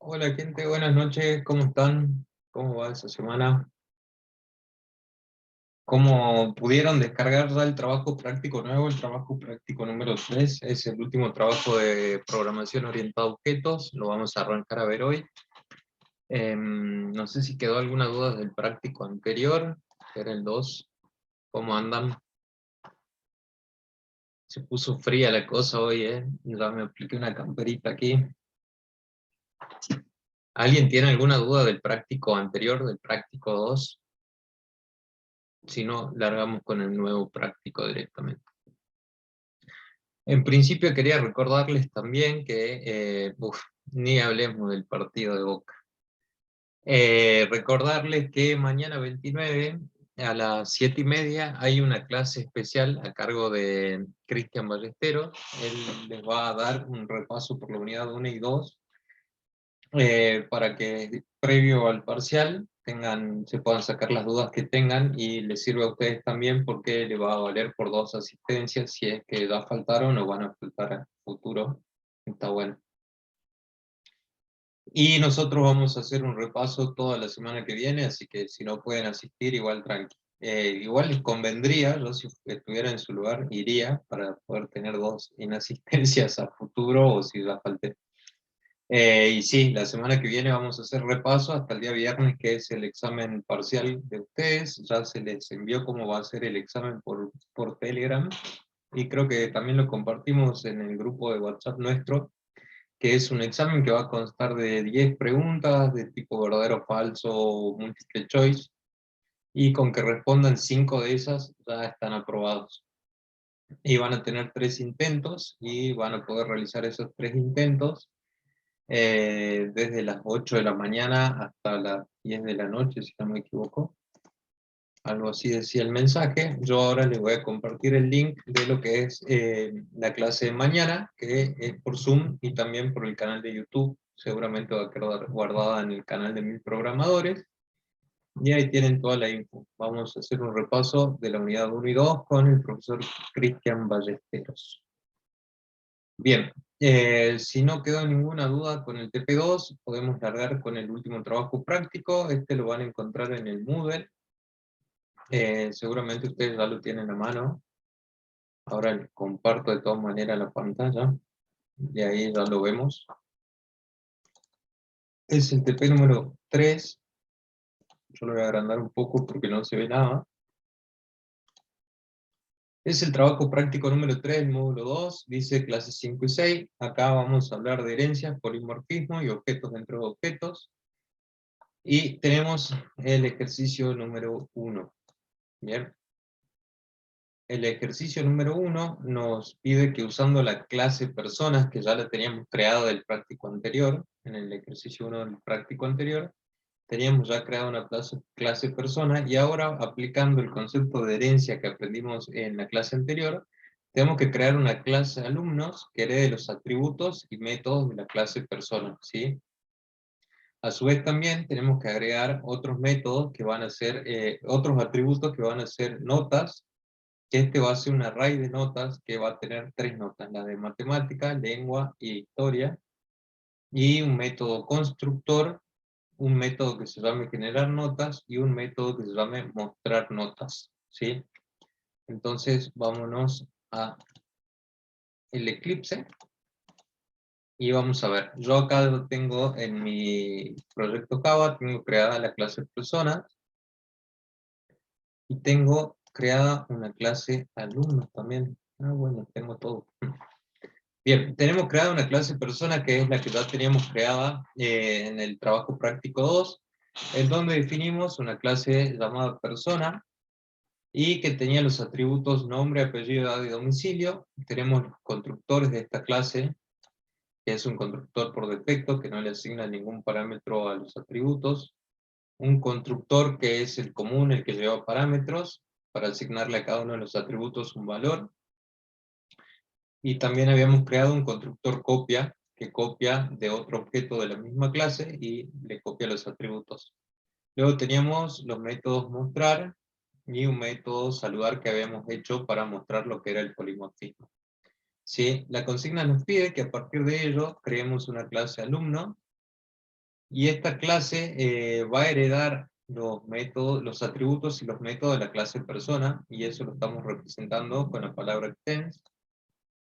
Hola gente, buenas noches, ¿cómo están? ¿Cómo va esa semana? ¿Cómo pudieron descargar ya el trabajo práctico nuevo? El trabajo práctico número 3 es el último trabajo de programación orientada a objetos, lo vamos a arrancar a ver hoy. No sé si quedó alguna duda del práctico anterior, que era el 2. ¿Cómo andan? Se puso fría la cosa hoy, ¿eh? Ya me apliqué una camperita aquí. ¿Alguien tiene alguna duda del práctico anterior, del práctico 2? Si no, largamos con el nuevo práctico directamente. En principio quería recordarles también que, ni hablemos del partido de Boca. Recordarles que mañana 29 a las 7:30 hay una clase especial a cargo de Cristian Ballesteros. Él les va a dar un repaso por la unidad 1 y 2 para que previo al parcial se puedan sacar las dudas que tengan y les sirve a ustedes también porque le va a valer por 2 asistencias si es que ya faltaron o van a faltar a futuro. Está bueno. Y nosotros vamos a hacer un repaso toda la semana que viene, así que si no pueden asistir, igual tranqui. Igual les convendría, yo si estuviera en su lugar, iría para poder tener 2 inasistencias a futuro o si ya falté. Y sí, la semana que viene vamos a hacer repaso hasta el día viernes, que es el examen parcial de ustedes. Ya se les envió cómo va a ser el examen por Telegram. Y creo que también lo compartimos en el grupo de WhatsApp nuestro, que es un examen que va a constar de 10 preguntas de tipo verdadero, falso o multiple choice. Y con que respondan 5 de esas, ya están aprobados. Y van a tener 3 intentos y van a poder realizar esos 3 intentos desde las 8 de la mañana hasta las 10 de la noche, si no me equivoco. Algo así decía el mensaje. Yo ahora les voy a compartir el link de lo que es la clase de mañana, que es por Zoom y también por el canal de YouTube. Seguramente va a quedar guardada en el canal de Mil Programadores. Y ahí tienen toda la info. Vamos a hacer un repaso de la unidad 1 y 2 con el profesor Cristian Ballesteros. Bien, si no quedó ninguna duda con el TP2, podemos largar con el último trabajo práctico. Este lo van a encontrar en el Moodle. Seguramente ustedes ya lo tienen a mano. Ahora les comparto de todas maneras la pantalla. Y ahí ya lo vemos. Es el TP número 3. Yo lo voy a agrandar un poco porque no se ve nada. Es el trabajo práctico número 3, el módulo 2, dice clases 5 y 6. Acá vamos a hablar de herencias, polimorfismo y objetos dentro de objetos. Y tenemos el ejercicio número 1. Bien. El ejercicio número 1 nos pide que usando la clase personas, que ya la teníamos creada del práctico anterior, en el ejercicio 1 del práctico anterior, teníamos ya creado una clase persona, y ahora aplicando el concepto de herencia que aprendimos en la clase anterior, tenemos que crear una clase alumnos que herede los atributos y métodos de la clase persona, ¿sí? A su vez también tenemos que agregar otros métodos que van a ser, otros atributos que van a ser notas, que este va a ser un array de notas que va a tener 3 notas, la de matemática, lengua y historia, y un método constructor, un método que se llame generar notas y un método que se llame mostrar notas, ¿sí? Entonces vámonos a el Eclipse. Y vamos a ver, yo acá lo tengo en mi proyecto Java, tengo creada la clase persona, y tengo creada una clase alumnos también. Ah, bueno, tengo todo. Bien, tenemos creada una clase persona que es la que ya teníamos creada en el trabajo práctico 2, en donde definimos una clase llamada persona y que tenía los atributos nombre, apellido, edad y domicilio. Tenemos los constructores de esta clase, que es un constructor por defecto, que no le asigna ningún parámetro a los atributos. Un constructor que es el común, el que lleva parámetros, para asignarle a cada uno de los atributos un valor. Y también habíamos creado un constructor copia, que copia de otro objeto de la misma clase y le copia los atributos. Luego teníamos los métodos mostrar y un método saludar que habíamos hecho para mostrar lo que era el polimorfismo. ¿Sí? La consigna nos pide que a partir de ello creemos una clase alumno Y esta clase va a heredar los métodos, los atributos y los métodos de la clase persona, y eso lo estamos representando con la palabra extends.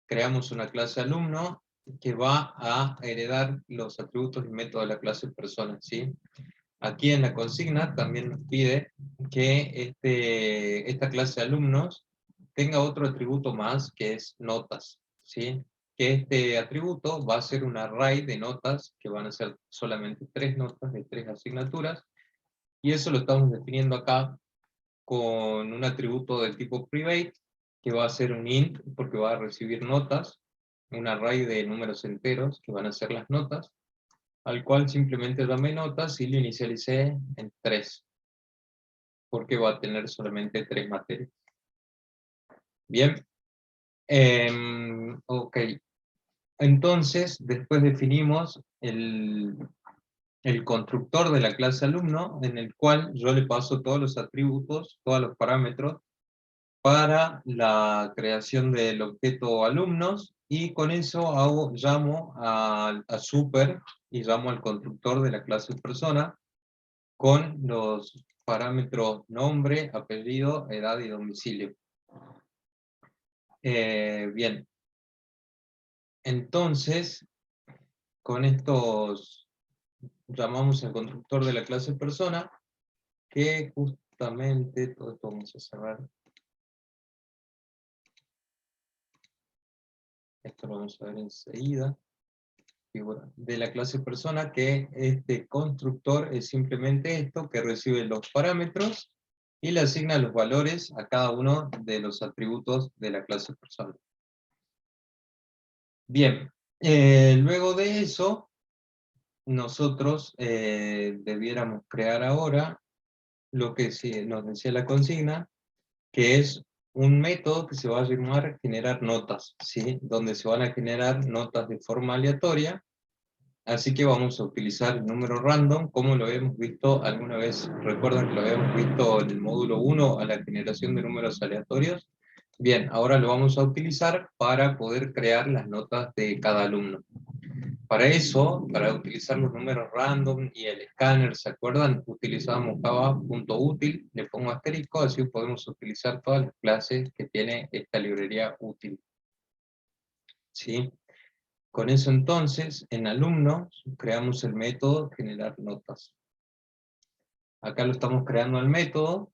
Creamos una clase alumno que va a heredar los atributos y métodos de la clase persona, ¿sí? Aquí en la consigna también nos pide que esta clase de alumnos tenga otro atributo más, que es notas, ¿sí? Que este atributo va a ser un array de notas, que van a ser solamente 3 notas de 3 asignaturas, y eso lo estamos definiendo acá con un atributo del tipo private, que va a ser un int, porque va a recibir notas, un array de números enteros, que van a ser las notas, al cual simplemente dame notas y lo inicialicé en 3, porque va a tener solamente 3 materias. Bien, ok. Entonces, después definimos el constructor de la clase alumno, en el cual yo le paso todos los atributos, todos los parámetros, para la creación del objeto alumnos, y con eso llamo a super, y llamo al constructor de la clase persona, con los parámetros nombre, apellido, edad y domicilio. Bien, entonces, con estos llamamos al constructor de la clase persona, que justamente, todo esto vamos a cerrar, esto lo vamos a ver enseguida, figura de la clase persona, que este constructor es simplemente esto, que recibe los parámetros y le asigna los valores a cada uno de los atributos de la clase persona. Bien, luego de eso, nosotros debiéramos crear ahora lo que nos decía la consigna, que es un método que se va a llamar generar notas, ¿sí? Donde se van a generar notas de forma aleatoria, así que vamos a utilizar el número random, como lo habíamos visto alguna vez. ¿Recuerdan que lo habíamos visto en el módulo 1 a la generación de números aleatorios? Bien, ahora lo vamos a utilizar para poder crear las notas de cada alumno. Para eso, para utilizar los números random y el escáner, ¿se acuerdan? Utilizábamos java.util, le pongo asterisco, así podemos utilizar todas las clases que tiene esta librería útil. ¿Sí? Con eso entonces, en alumnos, creamos el método generar notas. Acá lo estamos creando el método,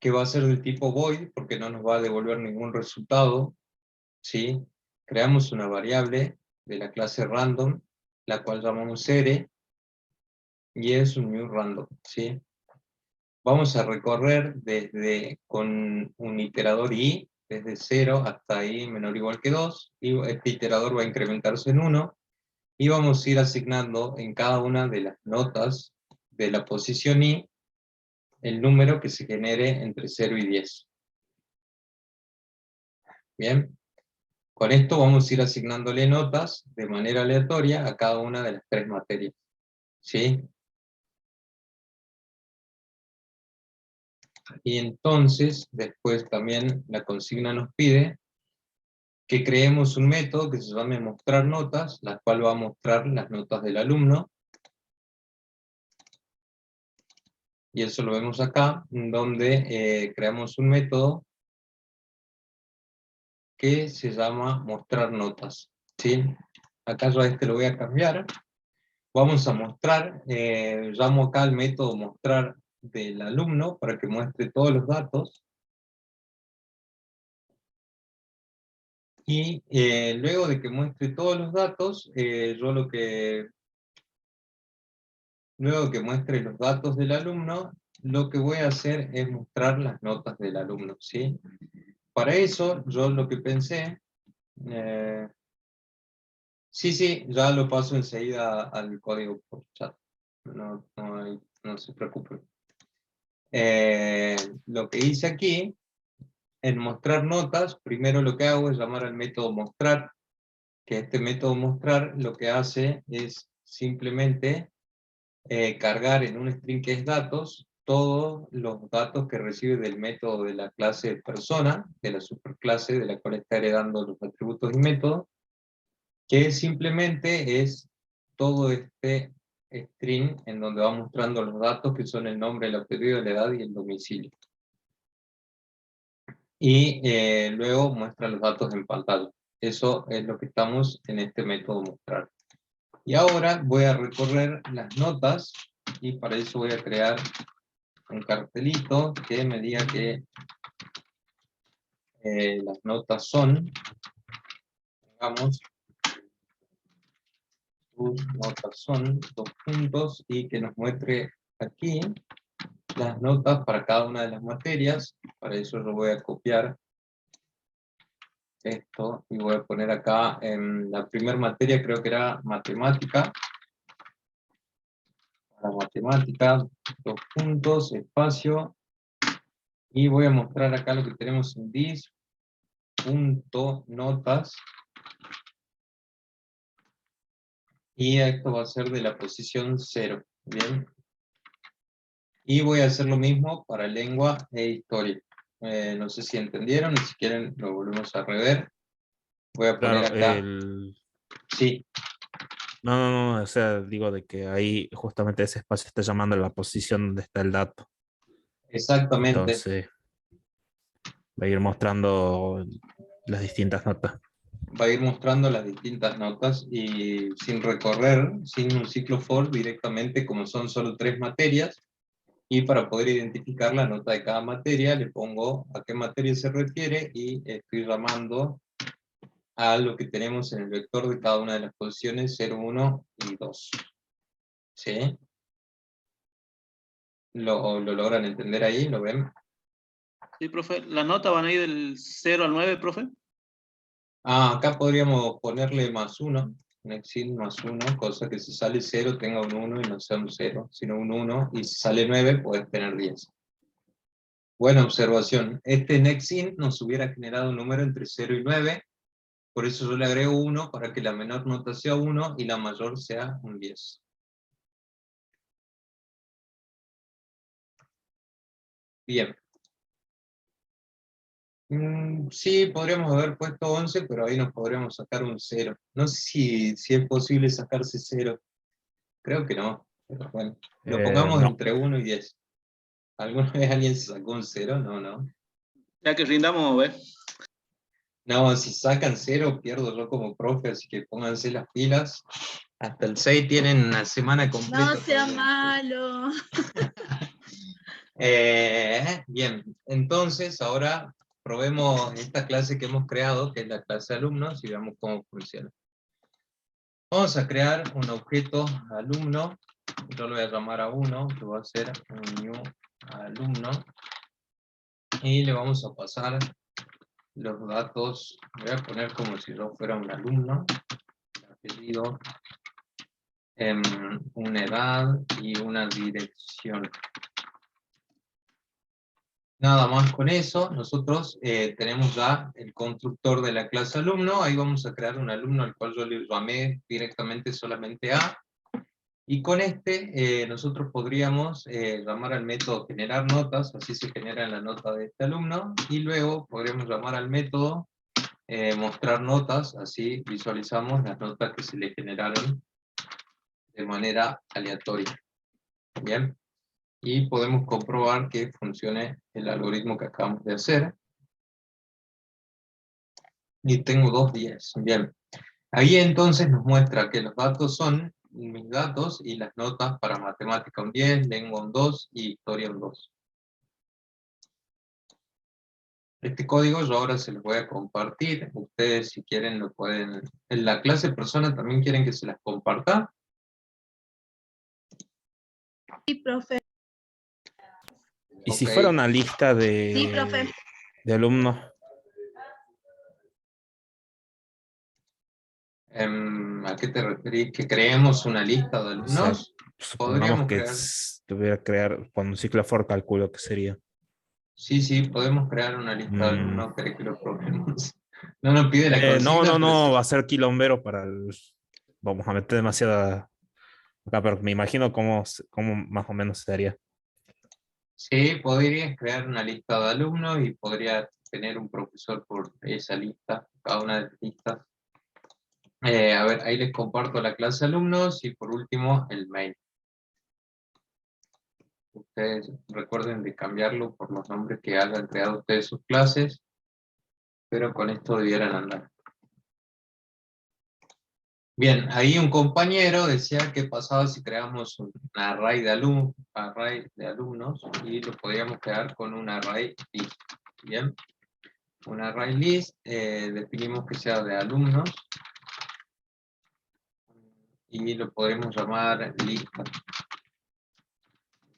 que va a ser del tipo void, porque no nos va a devolver ningún resultado. ¿Sí? Creamos una variable de la clase random, la cual llamamos r, y es un new random, ¿sí? Vamos a recorrer con un iterador i, desde 0 hasta i menor o igual que 2, y este iterador va a incrementarse en 1, y vamos a ir asignando en cada una de las notas de la posición i, el número que se genere entre 0 y 10. Bien, con esto vamos a ir asignándole notas de manera aleatoria a cada una de las 3 materias, ¿sí? Y entonces, después también la consigna nos pide que creemos un método que se llame mostrar notas, la cual va a mostrar las notas del alumno. Y eso lo vemos acá, donde creamos un método que se llama mostrar notas, ¿sí? Acá yo a este lo voy a cambiar. Vamos a mostrar, llamo acá al método mostrar del alumno para que muestre todos los datos. Y luego de que muestre todos los datos, luego de que muestre los datos del alumno, lo que voy a hacer es mostrar las notas del alumno, ¿sí? Para eso, yo lo que pensé, eh, sí, ya lo paso enseguida al código por chat, no se preocupen. Lo que hice aquí, en mostrar notas, primero lo que hago es llamar al método mostrar, que este método mostrar lo que hace es simplemente cargar en un string que es datos, todos los datos que recibe del método de la clase persona, de la superclase de la cual está heredando los atributos y métodos, que simplemente es todo este string en donde va mostrando los datos que son el nombre, el apellido, la edad y el domicilio. Y luego muestra los datos en pantalla. Eso es lo que estamos en este método mostrar. Y ahora voy a recorrer las notas y para eso voy a crear un cartelito que me diga que las notas son, digamos, sus notas son, dos puntos, y que nos muestre aquí las notas para cada una de las materias. Para eso yo voy a copiar esto y voy a poner acá en la primera materia, creo que era matemática. Para matemática, dos puntos, espacio, y voy a mostrar acá lo que tenemos en dis.notas, y esto va a ser de la posición 0, ¿bien? Y voy a hacer lo mismo para lengua e historia. No sé si entendieron, y si quieren lo volvemos a rever. Voy a poner Claro, acá, sí, no, no, no, o sea, digo de que ahí justamente ese espacio está llamando a la posición donde está el dato. exactamente. Entonces va a ir mostrando las distintas notas. Va a ir mostrando las distintas notas y sin recorrer, sin un ciclo for, directamente, como son solo 3 materias, y para poder identificar la nota de cada materia, le pongo a qué materia se refiere y estoy llamando a lo que tenemos en el vector de cada una de las posiciones 0, 1 y 2. ¿Sí? ¿Lo logran entender ahí? ¿Lo ven? Sí, profe. ¿Las notas van a ir del 0 al 9, profe? Acá podríamos ponerle más 1, un exit más 1, cosa que si sale 0 tenga un 1 y no sea un 0, sino un 1, y si sale 9 puedes tener 10. Buena observación. Este nextInt nos hubiera generado un número entre 0 y 9, por eso yo le agrego 1 para que la menor nota sea 1 y la mayor sea un 10. Bien. Sí, podríamos haber puesto 11, pero ahí nos podríamos sacar un 0. No sé si es posible sacarse 0. Creo que no, pero bueno. Lo pongamos No, entre 1 y 10. ¿Alguna vez alguien se sacó un 0? No, no. Ya que rindamos, ¿ve? No, si sacan 0, pierdo yo como profe, así que pónganse las pilas. Hasta el 6 tienen una semana completa. No sea malo. Bien, entonces ahora probemos esta clase que hemos creado, que es la clase alumnos, y veamos cómo funciona. Vamos a crear un objeto alumno, yo lo voy a llamar a 1, que va a ser un new alumno, y le vamos a pasar los datos, voy a poner como si yo fuera un alumno, apellido, una edad y una dirección. Nada más con eso, nosotros tenemos ya el constructor de la clase alumno, ahí vamos a crear un alumno al cual yo le llamé directamente solamente A, y con este nosotros podríamos llamar al método generar notas, así se genera la nota de este alumno, y luego podríamos llamar al método mostrar notas, así visualizamos las notas que se le generaron de manera aleatoria. Bien, y podemos comprobar que funcione el algoritmo que acabamos de hacer. Y tengo 2 días. Bien, ahí entonces nos muestra que los datos son mis datos y las notas para matemática un 10, lengua un 2 y historia un 2. Este código yo ahora se los voy a compartir. Ustedes si quieren lo pueden... ¿En la clase persona también quieren que se las comparta? Sí, profe. y si Ok. fuera una lista Sí, profe. de alumnos, ¿A qué te referís? ¿Que creemos una lista de o sea, alumnos? supongamos Podríamos que crear... tuviera que crear con un ciclo for, calculo que sería. Sí, sí, podemos crear una lista de Mm, alumnos. ¿Querés que lo probemos? No nos pide la no, consigna, no, pero sí. no, va a ser quilombero para el... Vamos a meter demasiada acá, pero me imagino cómo más o menos sería. Sí, podrías crear una lista de alumnos y podría tener un profesor por esa lista, cada una de las listas. A ver, ahí les comparto la clase alumnos y por último el main. Ustedes recuerden de cambiarlo por los nombres que hayan creado ustedes sus clases, pero con esto debieran andar. Bien, ahí un compañero decía que pasaba si creamos un array de alumnos y lo podríamos crear con un array list. Bien, un array list, definimos que sea de alumnos y lo podemos llamar lista.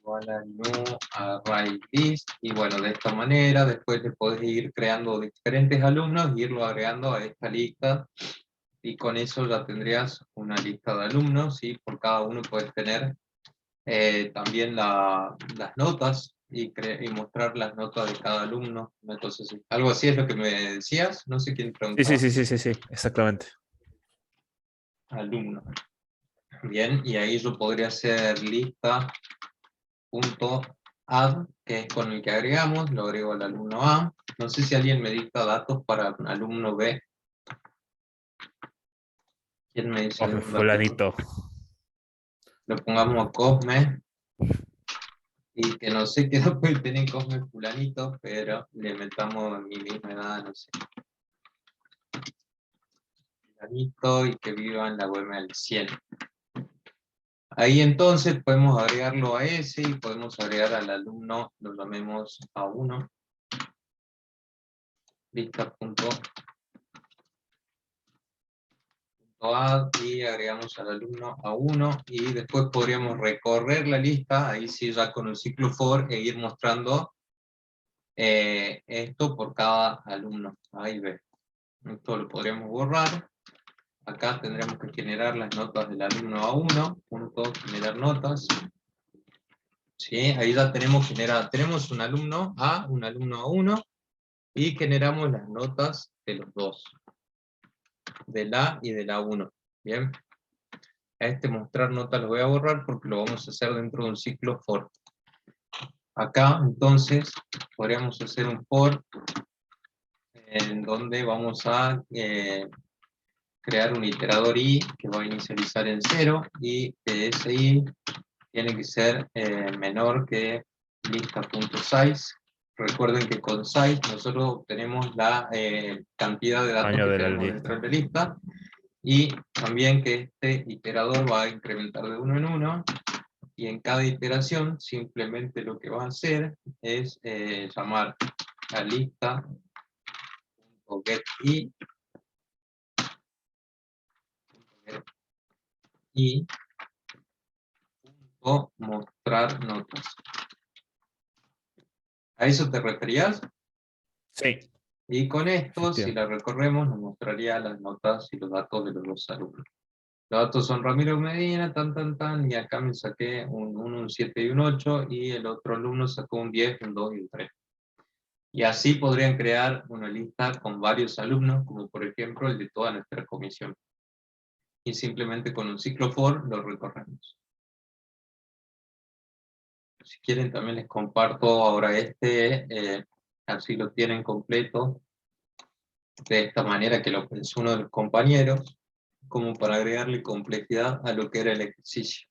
Igual a new array list, y bueno, de esta manera después le podés ir creando diferentes alumnos e irlo agregando a esta lista, y con eso ya tendrías una lista de alumnos, y por cada uno puedes tener también las notas, y mostrar las notas de cada alumno. Entonces, algo así es lo que me decías, no sé quién Sí, preguntaba. sí, exactamente. Alumno. Bien, y ahí yo podría hacer lista punto add, que es con el que agregamos, lo agrego al alumno A. No sé si alguien me dicta datos para alumno B. ¿Quién me dice algún datito? Fulanito. Lo pongamos a Cosme, y que no sé qué edad puede tener Cosme fulanito, pero le metamos mi misma edad, no sé. Fulanito, y que viva en la UML 100. Ahí entonces podemos agregarlo a ese, y podemos agregar al alumno, lo llamemos A1. Lista.add, y agregamos al alumno A1, y después podríamos recorrer la lista, ahí sí ya con el ciclo for, e ir mostrando esto por cada alumno, A y B. Esto lo podríamos borrar. Acá tendremos que generar las notas del alumno A1, punto generar notas. ¿Sí? Ahí ya tenemos un alumno A, un alumno A1, y generamos las notas de los dos, del A y del A1. Bien. A este mostrar notas lo voy a borrar porque lo vamos a hacer dentro de un ciclo for. Acá entonces podríamos hacer un for en donde vamos a crear un iterador i que va a inicializar en 0, y que ese i tiene que ser menor que lista.size. Recuerden que con size nosotros obtenemos la cantidad de datos Tamaño que de la tenemos lista. dentro de la lista, y también que este iterador va a incrementar de 1 en 1, y en cada iteración simplemente lo que va a hacer es llamar a lista.getI y mostrar notas. ¿A eso te referías? Sí. Y con esto, si Efectivamente. la recorremos, nos mostraría las notas y los datos de los dos alumnos. Los datos son Ramiro Medina, y acá me saqué un 1, un 7 y un 8, y el otro alumno sacó un 10, un 2 y un 3. Y así podrían crear una lista con varios alumnos, como por ejemplo el de toda nuestra comisión. Y simplemente con un ciclo for lo recorremos. Si quieren también les comparto ahora así lo tienen completo, de esta manera que lo pensó uno de los compañeros, como para agregarle complejidad a lo que era el ejercicio.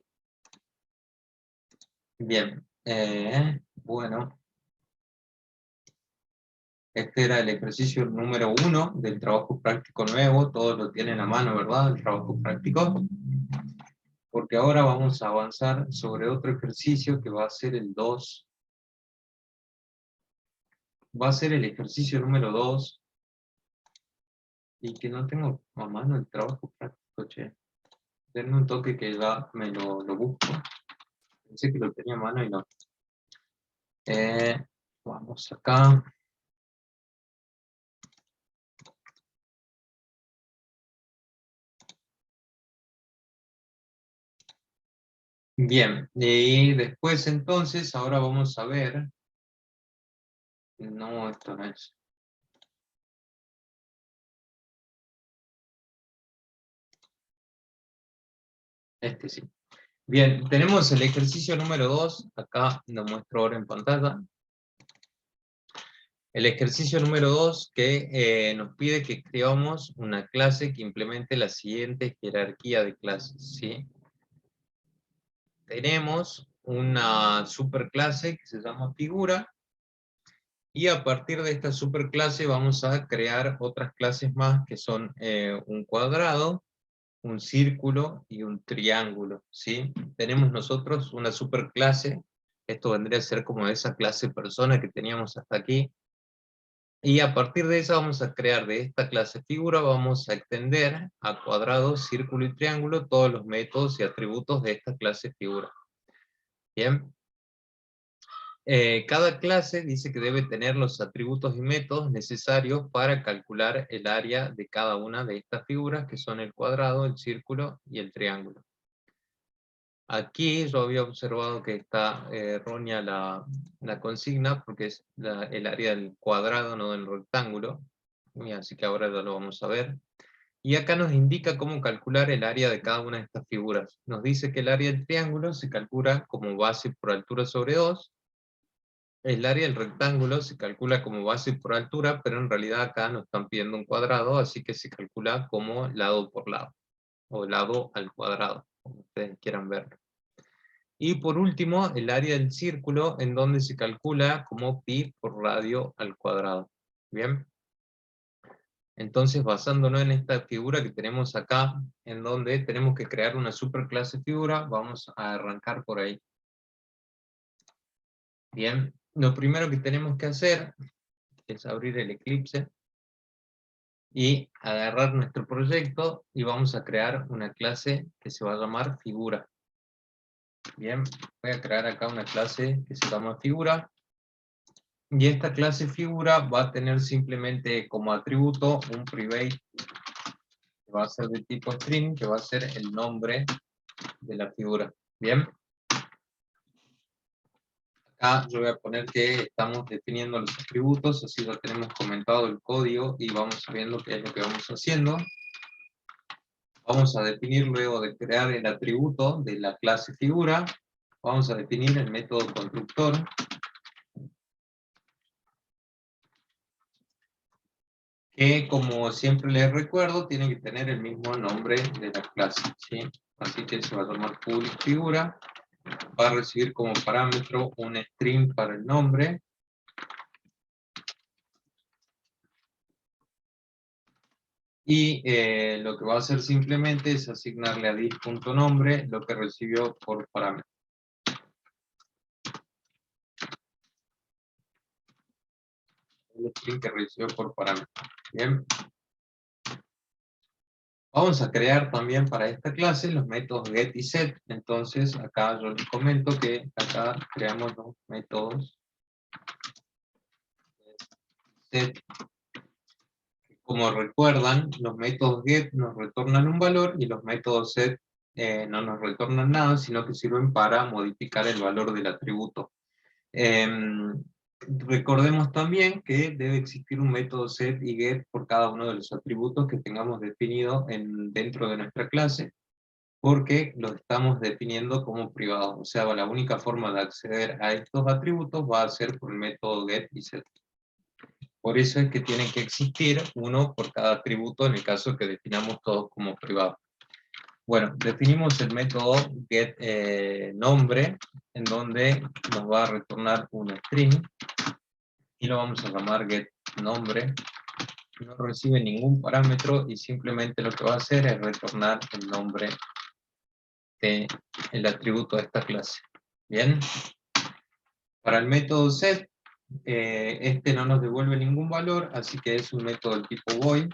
Bien, bueno. Este era el ejercicio número 1 del trabajo práctico nuevo. Todos lo tienen a mano, ¿verdad? El trabajo práctico. Porque ahora vamos a avanzar sobre otro ejercicio que va a ser el 2. Va a ser el ejercicio número 2. Y que no tengo a mano el trabajo práctico, che. Denme un toque que ya me lo busco. Pensé que lo tenía a mano y no. Vamos acá. Bien, y después entonces, ahora vamos a ver. No, esto no es. Este sí. Bien, tenemos el ejercicio número 2, acá lo muestro ahora en pantalla. El ejercicio número 2 que nos pide que escribamos una clase que implemente la siguiente jerarquía de clases, ¿sí? Tenemos una superclase que se llama figura, y a partir de esta superclase vamos a crear otras clases más que son un cuadrado, un círculo y un triángulo, ¿sí? Tenemos nosotros una superclase, esto vendría a ser como esa clase persona que teníamos hasta aquí, y a partir de esa vamos a crear de esta clase figura, vamos a extender a cuadrado, círculo y triángulo todos los métodos y atributos de esta clase figura. Bien. Cada clase dice que debe tener los atributos y métodos necesarios para calcular el área de cada una de estas figuras, que son el cuadrado, el círculo y el triángulo. Aquí yo había observado que está errónea la consigna, porque es el área del cuadrado, no del rectángulo. Y así que ahora ya lo vamos a ver. Y acá nos indica cómo calcular el área de cada una de estas figuras. Nos dice que el área del triángulo se calcula como base por altura sobre 2. El área del rectángulo se calcula como base por altura, pero en realidad acá nos están pidiendo un cuadrado, así que se calcula como lado por lado, o lado al cuadrado, como ustedes quieran verlo. Y por último, el área del círculo, en donde se calcula como pi por radio al cuadrado. ¿Bien? Entonces, basándonos en esta figura que tenemos acá, en donde tenemos que crear una superclase figura, vamos a arrancar por ahí. Bien, lo primero que tenemos que hacer es abrir el Eclipse y agarrar nuestro proyecto y vamos a crear una clase que se va a llamar figura. Bien, voy a crear acá una clase que se llama figura, y esta clase figura va a tener simplemente como atributo un private que va a ser de tipo string, que va a ser el nombre de la figura. Bien, acá yo voy a poner que estamos definiendo los atributos, así ya tenemos comentado el código y vamos viendo qué es lo que vamos haciendo. Vamos a definir, luego de crear el atributo de la clase figura, vamos a definir el método constructor, que como siempre les recuerdo, tiene que tener el mismo nombre de la clase, ¿sí? Así que se va a llamar public figura, va a recibir como parámetro un string para el nombre, y lo que va a hacer simplemente es asignarle a dis.nombre lo que recibió por parámetro. El string que recibió por parámetro. Bien. Vamos a crear también para esta clase los métodos get y set. Entonces acá yo les comento que acá creamos los métodos set. Como recuerdan, los métodos get nos retornan un valor y los métodos set no nos retornan nada, sino que sirven para modificar el valor del atributo. Recordemos también que debe existir un método set y get por cada uno de los atributos que tengamos definido dentro de nuestra clase, porque los estamos definiendo como privados. O sea, la única forma de acceder a estos atributos va a ser por el método get y set. Por eso es que tiene que existir uno por cada atributo en el caso que definamos todos como privados. Bueno, definimos el método getNombre, en donde nos va a retornar un string, y lo vamos a llamar getNombre. No recibe ningún parámetro y simplemente lo que va a hacer es retornar el nombre del atributo de esta clase. Bien. Para el método set, este no nos devuelve ningún valor, así que es un método del tipo void.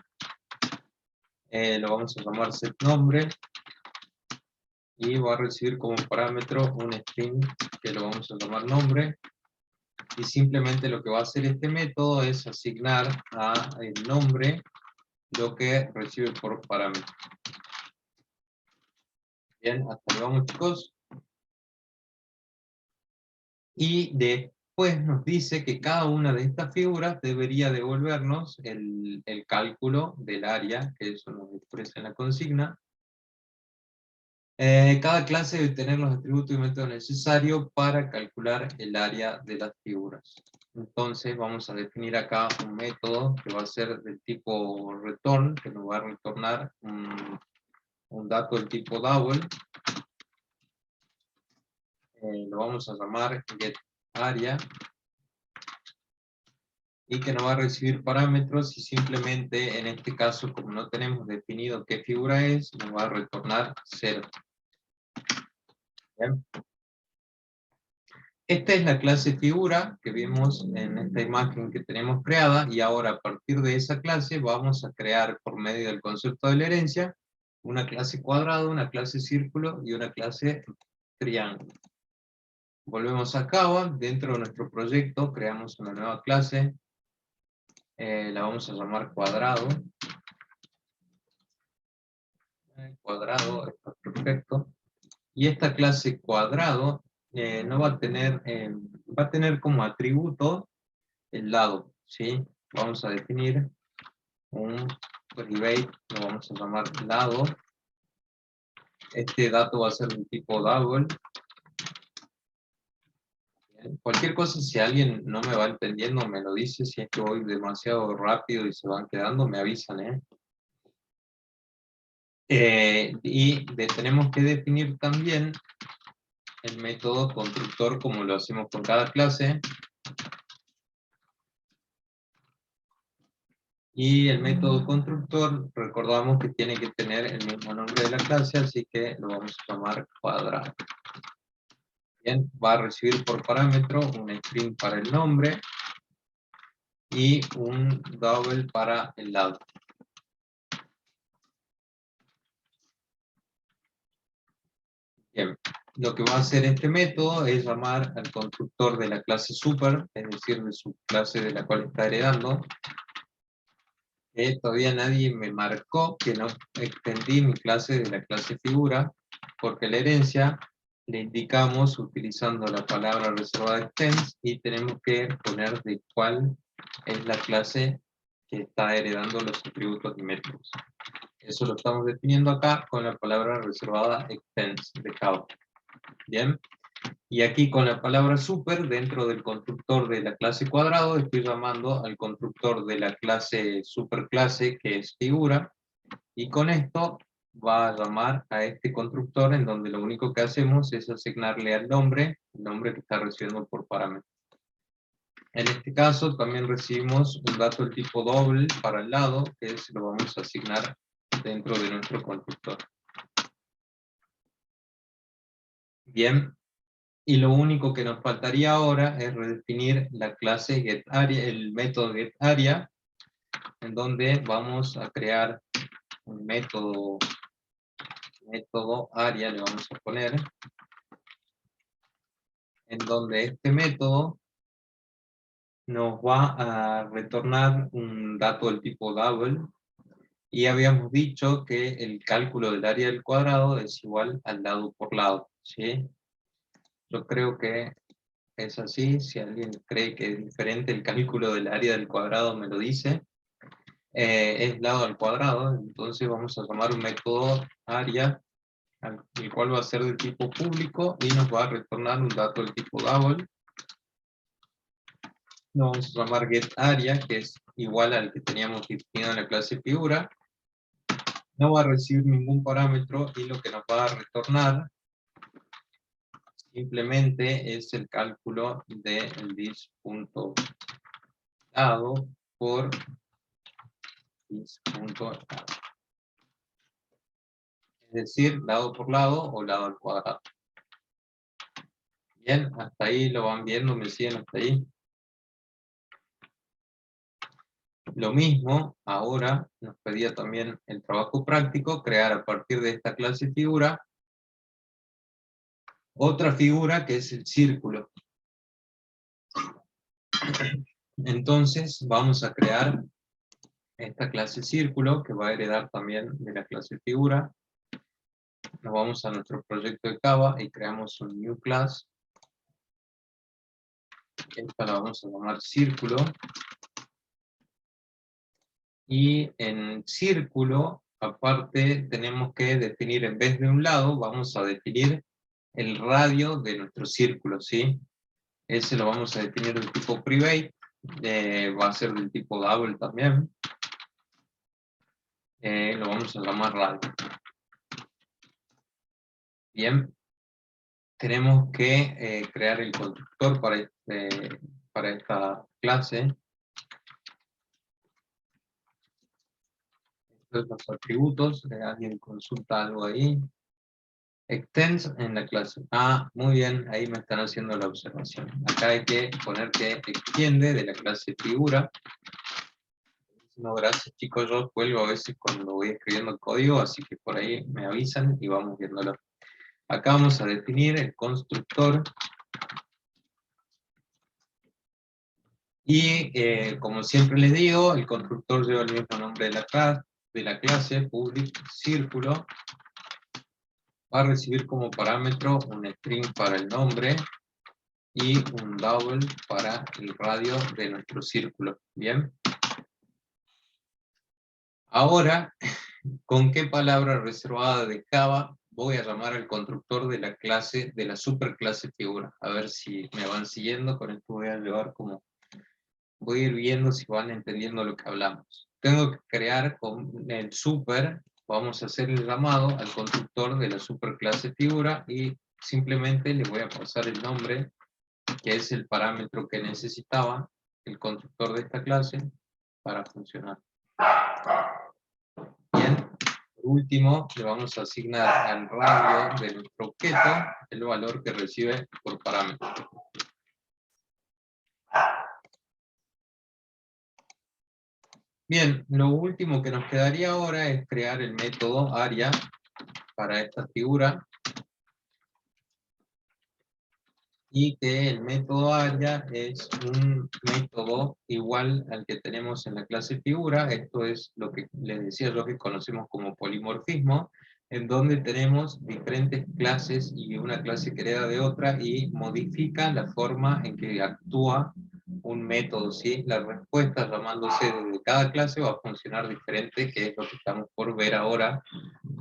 Lo vamos a llamar setNombre. Y va a recibir como parámetro un string que lo vamos a llamar nombre, y simplemente lo que va a hacer este método es asignar a el nombre lo que recibe por parámetro. Bien, hasta luego vamos, chicos. Y después nos dice que cada una de estas figuras debería devolvernos el cálculo del área, que eso nos expresa en la consigna. Cada clase debe tener los atributos y métodos necesarios para calcular el área de las figuras. Entonces vamos a definir acá un método que va a ser del tipo return, que nos va a retornar un dato del tipo double. Lo vamos a llamar getArea. Y que nos va a recibir parámetros y simplemente en este caso, como no tenemos definido qué figura es, nos va a retornar 0. ¿Bien? Esta es la clase figura que vimos en esta imagen que tenemos creada, y ahora a partir de esa clase vamos a crear por medio del concepto de la herencia una clase cuadrado, una clase círculo y una clase triángulo. Volvemos a Java, dentro de nuestro proyecto creamos una nueva clase, la vamos a llamar cuadrado. Cuadrado está perfecto. Y esta clase cuadrado no va a tener como atributo el lado, ¿sí? Vamos a definir un private, lo vamos a llamar lado. Este dato va a ser de tipo double. Bien. Cualquier cosa, si alguien no me va entendiendo, me lo dice. Si es que voy demasiado rápido y se van quedando, me avisan, ¿eh? Tenemos que definir también el método constructor como lo hacemos con cada clase. Y el método constructor, recordamos que tiene que tener el mismo nombre de la clase, así que lo vamos a llamar cuadrado. Bien, va a recibir por parámetro un string para el nombre y un double para el lado. Bien, lo que va a hacer este método es llamar al constructor de la clase super, es decir, de su clase de la cual está heredando. Todavía nadie me marcó que no extendí mi clase de la clase figura, porque la herencia le indicamos utilizando la palabra reservada extends, y tenemos que poner de cuál es la clase que está heredando los atributos y métodos. Eso lo estamos definiendo acá con la palabra reservada extends de Java. Bien. Y aquí con la palabra super, dentro del constructor de la clase cuadrado, estoy llamando al constructor de la clase superclase, que es figura, y con esto va a llamar a este constructor en donde lo único que hacemos es asignarle al nombre, el nombre que está recibiendo por parámetro. En este caso también recibimos un dato del tipo doble para el lado, que se lo vamos a asignar dentro de nuestro constructor. Bien. Y lo único que nos faltaría ahora es redefinir la clase getArea, el método getArea, en donde vamos a crear un método area, le vamos a poner, en donde este método nos va a retornar un dato del tipo double, y habíamos dicho que el cálculo del área del cuadrado es igual al lado por lado, ¿sí? Yo creo que es así. Si alguien cree que es diferente el cálculo del área del cuadrado, me lo dice. Es lado al cuadrado, entonces vamos a llamar un método área, el cual va a ser de tipo público y nos va a retornar un dato del tipo double. Lo vamos a llamar getArea, que es igual al que teníamos definido en la clase figura. No va a recibir ningún parámetro y lo que nos va a retornar simplemente es el cálculo del dis.lado por dis.lado. Es decir, lado por lado o lado al cuadrado. Bien, hasta ahí lo van viendo, me siguen hasta ahí. Lo mismo, ahora nos pedía también el trabajo práctico, crear a partir de esta clase figura otra figura que es el círculo. Entonces vamos a crear esta clase círculo que va a heredar también de la clase figura. Nos vamos a nuestro proyecto de Java y creamos un new class. Esta la vamos a llamar círculo. Y en círculo, aparte, tenemos que definir, en vez de un lado, vamos a definir el radio de nuestro círculo, ¿sí? Ese lo vamos a definir de tipo private, va a ser del tipo double también. Lo vamos a llamar radio. Bien, tenemos que crear el constructor para esta clase. Estos son los atributos, alguien consulta algo ahí. Extends en la clase. Ah, muy bien, ahí me están haciendo la observación. Acá hay que poner que extiende de la clase figura. No, gracias chicos, yo cuelgo a veces cuando voy escribiendo el código, así que por ahí me avisan y vamos viéndolo. Acá vamos a definir el constructor. Y como siempre les digo, el constructor lleva el mismo nombre de la clase, public círculo. Va a recibir como parámetro un string para el nombre y un double para el radio de nuestro círculo. Bien. Ahora, ¿con qué palabra reservada de Java voy a llamar al constructor de la clase, de la superclase figura? A ver si me van siguiendo, con esto voy a llevar como... Voy a ir viendo si van entendiendo lo que hablamos. Tengo que crear con el super, vamos a hacer el llamado al constructor de la superclase figura y simplemente le voy a pasar el nombre, que es el parámetro que necesitaba el constructor de esta clase para funcionar. Bien, por último le vamos a asignar al radio de nuestro objeto el valor que recibe por parámetro. Bien, lo último que nos quedaría ahora es crear el método aria para esta figura. Y que el método aria es un método igual al que tenemos en la clase figura. Esto es lo que les decía yo que conocemos como polimorfismo, en donde tenemos diferentes clases y una clase que hereda de otra y modifica la forma en que actúa un método, ¿sí? La respuesta llamándose de cada clase va a funcionar diferente, que es lo que estamos por ver ahora,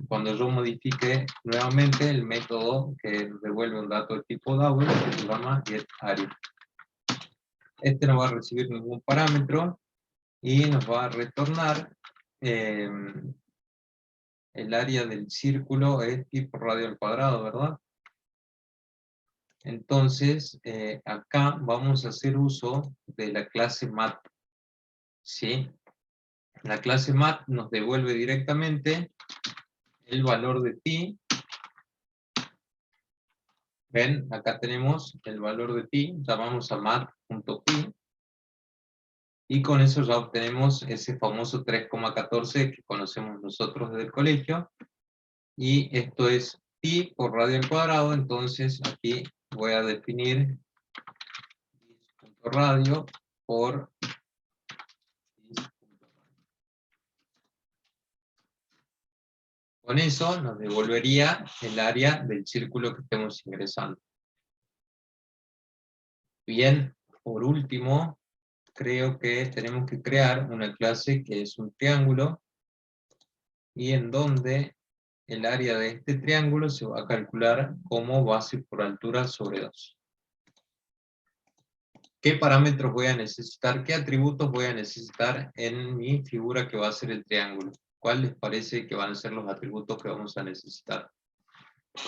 cuando yo modifique nuevamente el método que devuelve un dato de tipo double, que se llama getAria. Este no va a recibir ningún parámetro y nos va a retornar el área del círculo es tipo radio al cuadrado, ¿verdad? Entonces, acá vamos a hacer uso de la clase mat, ¿sí? La clase mat nos devuelve directamente el valor de pi. Ven, acá tenemos el valor de pi, llamamos a mat.pi, y con eso ya obtenemos ese famoso 3,14 que conocemos nosotros desde el colegio, y esto es pi por radio al cuadrado. Entonces aquí voy a definir radio por con eso nos devolvería el área del círculo que estemos ingresando. Bien, por último, creo que tenemos que crear una clase que es un triángulo, y en donde el área de este triángulo se va a calcular como base por altura sobre 2. ¿Qué parámetros voy a necesitar? ¿Qué atributos voy a necesitar en mi figura que va a ser el triángulo? ¿Cuál les parece que van a ser los atributos que vamos a necesitar?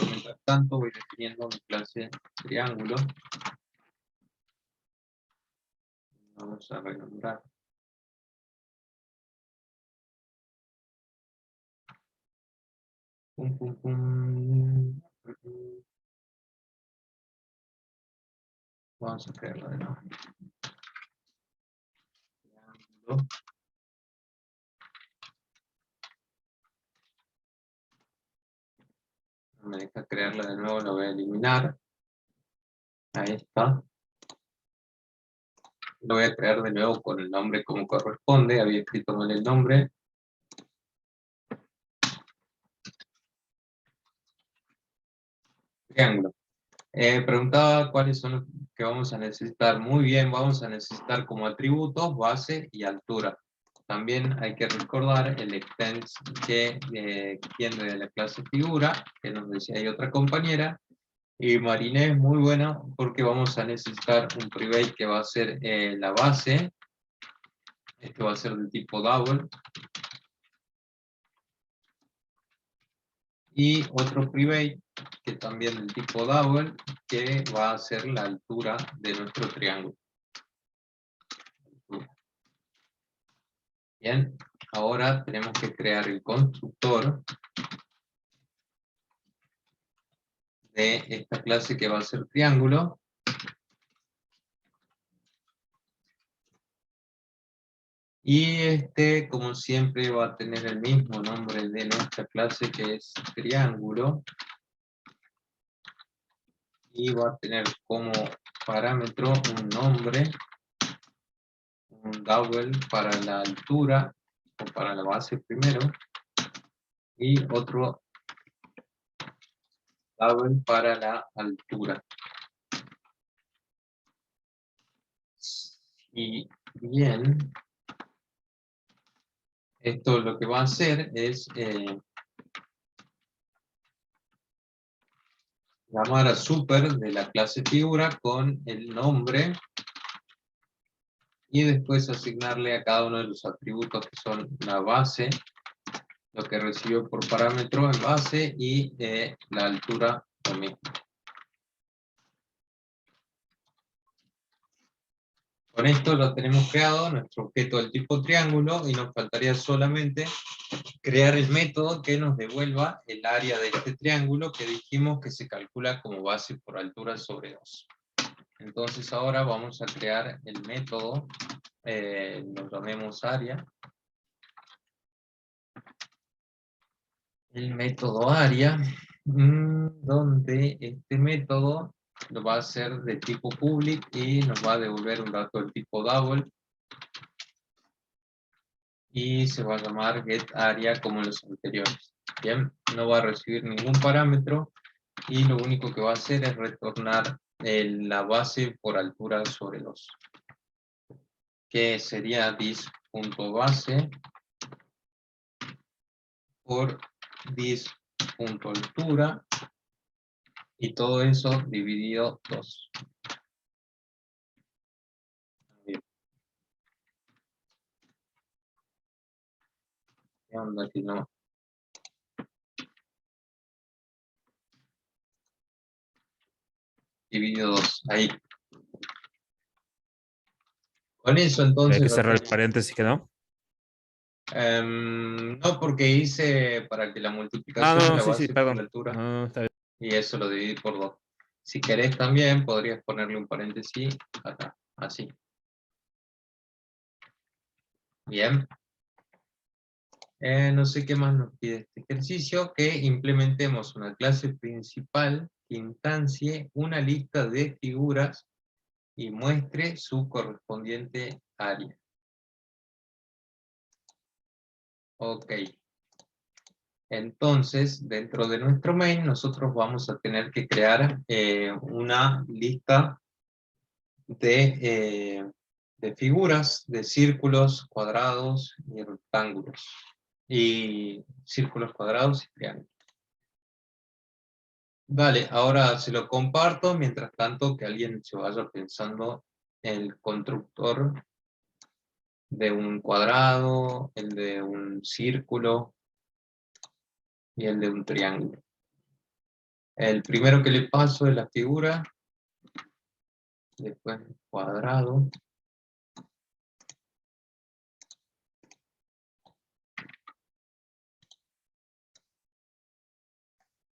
Mientras tanto voy definiendo mi clase triángulo. Vamos a renombrar. Pum, pum, pum. Vamos a crearlo de nuevo. Triángulo. No me deja crearla de nuevo, lo voy a eliminar. Ahí está. Lo voy a crear de nuevo con el nombre como corresponde. Había escrito mal el nombre. Triángulo. Preguntaba cuáles son los que vamos a necesitar. Muy bien, vamos a necesitar como atributos base y altura. También hay que recordar el extends que extiende de la clase figura, que nos decía ahí otra compañera, Y Marinés es muy buena porque vamos a necesitar un private que va a ser la base. Este va a ser de tipo double. Y otro private que también del tipo double, que va a ser la altura de nuestro triángulo. Bien, ahora tenemos que crear el constructor de esta clase que va a ser triángulo. Y este, como siempre, va a tener el mismo nombre de nuestra clase, que es triángulo. Y va a tener como parámetro un nombre, un double para la altura, o para la base primero, y otro double para la altura. Y bien, esto lo que va a hacer es llamar a super de la clase figura con el nombre y después asignarle a cada uno de los atributos que son la base, lo que recibió por parámetro en base, y la altura también. Con esto lo tenemos creado, nuestro objeto del tipo triángulo, y nos faltaría solamente crear el método que nos devuelva el área de este triángulo que dijimos que se calcula como base por altura sobre 2. Entonces ahora vamos a crear el método, lo llamemos área. El método área, donde este método lo va a hacer de tipo public y nos va a devolver un dato del tipo double. Y se va a llamar getArea como los anteriores. Bien, no va a recibir ningún parámetro y lo único que va a hacer es retornar la base por altura sobre 2. Que sería dis.base por dis.altura y todo eso dividido 2. Bien. ¿Qué onda aquí no? Dividido 2, ahí. Con eso entonces... Hay que cerrar el paréntesis, que no. No, porque hice para que la multiplicación de No, la sí, base por perdón. la altura, No, está bien. y eso lo dividí por 2. Si querés también podrías ponerle un paréntesis acá, así. Bien. No sé qué más nos pide este ejercicio, que implementemos una clase principal que instancie una lista de figuras y muestre su correspondiente área. Ok. Entonces, dentro de nuestro main, nosotros vamos a tener que crear una lista de figuras, de círculos, cuadrados y rectángulos. Y círculos, cuadrados y triángulos. Vale, ahora se lo comparto, mientras tanto que alguien se vaya pensando el constructor de un cuadrado, el de un círculo y el de un triángulo. El primero que le paso es la figura, después cuadrado,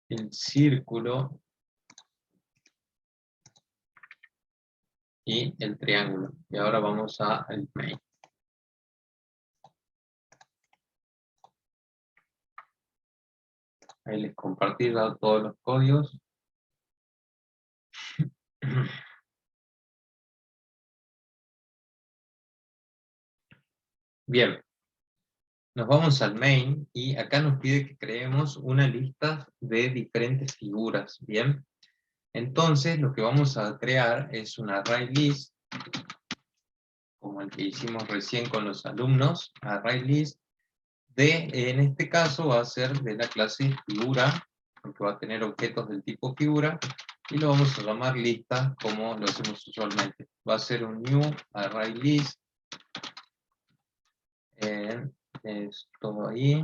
el círculo y el triángulo. Y ahora vamos al main. Ahí les compartí todos los códigos. Bien. Nos vamos al main y acá nos pide que creemos una lista de diferentes figuras. Bien. Entonces lo que vamos a crear es un array list, como el que hicimos recién con los alumnos, array list, en este caso va a ser de la clase figura, porque va a tener objetos del tipo figura, y lo vamos a llamar lista como lo hacemos usualmente. Va a ser un new array list. Esto ahí.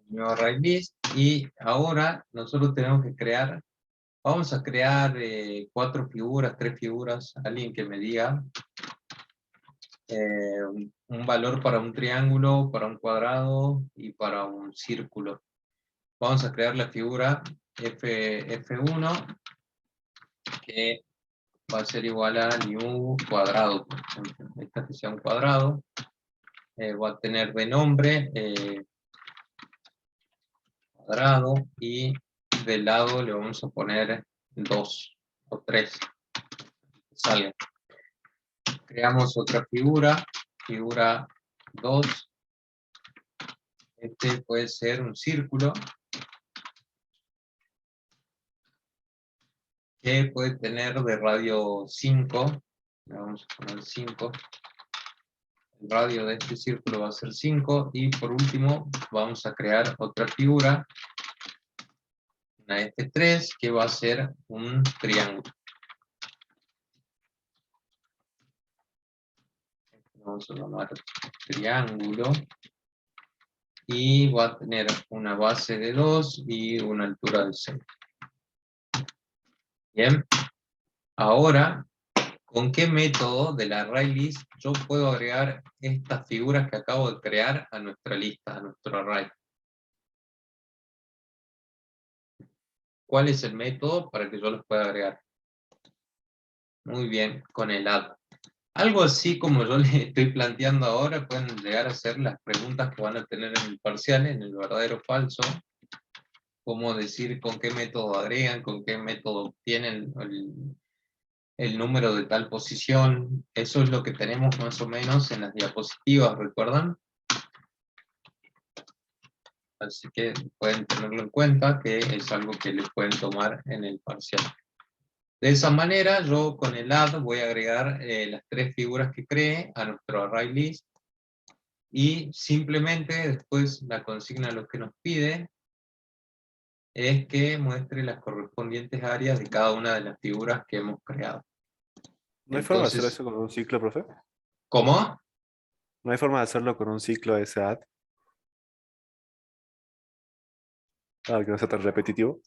New array list. Y ahora nosotros tenemos que crear, vamos a crear 4 figuras, 3 figuras. Alguien que me diga un valor para un triángulo, para un cuadrado y para un círculo. Vamos a crear la figura F1, que va a ser igual a new cuadrado, por ejemplo. Esta que sea un cuadrado, va a tener de nombre cuadrado, y del lado le vamos a poner 2 o 3. Salga. Creamos otra figura, figura 2. Este puede ser un círculo que puede tener de radio 5. Le vamos a poner 5. El radio de este círculo va a ser 5. Y por último vamos a crear otra figura, una F3, que va a ser un triángulo. Vamos a llamar triángulo. Y va a tener una base de 2 y una altura de 6. Bien. Ahora, ¿con qué método del array list yo puedo agregar estas figuras que acabo de crear a nuestra lista, a nuestro array? ¿Cuál es el método para que yo los pueda agregar? Muy bien, con el add. Algo así como yo les estoy planteando ahora, pueden llegar a ser las preguntas que van a tener en el parcial, en el verdadero o falso. Cómo decir con qué método agregan, con qué método obtienen el número de tal posición. Eso es lo que tenemos más o menos en las diapositivas, ¿recuerdan? Así que pueden tenerlo en cuenta, que es algo que les pueden tomar en el parcial. De esa manera, yo con el add voy a agregar las 3 figuras que creé a nuestro array list, y simplemente después la consigna lo que nos pide es que muestre las correspondientes áreas de cada una de las figuras que hemos creado. ¿No hay forma de hacer Entonces, eso con un ciclo, profe? ¿cómo? ¿No hay forma de hacerlo con un ciclo ese add? Para que no sea tan repetitivo.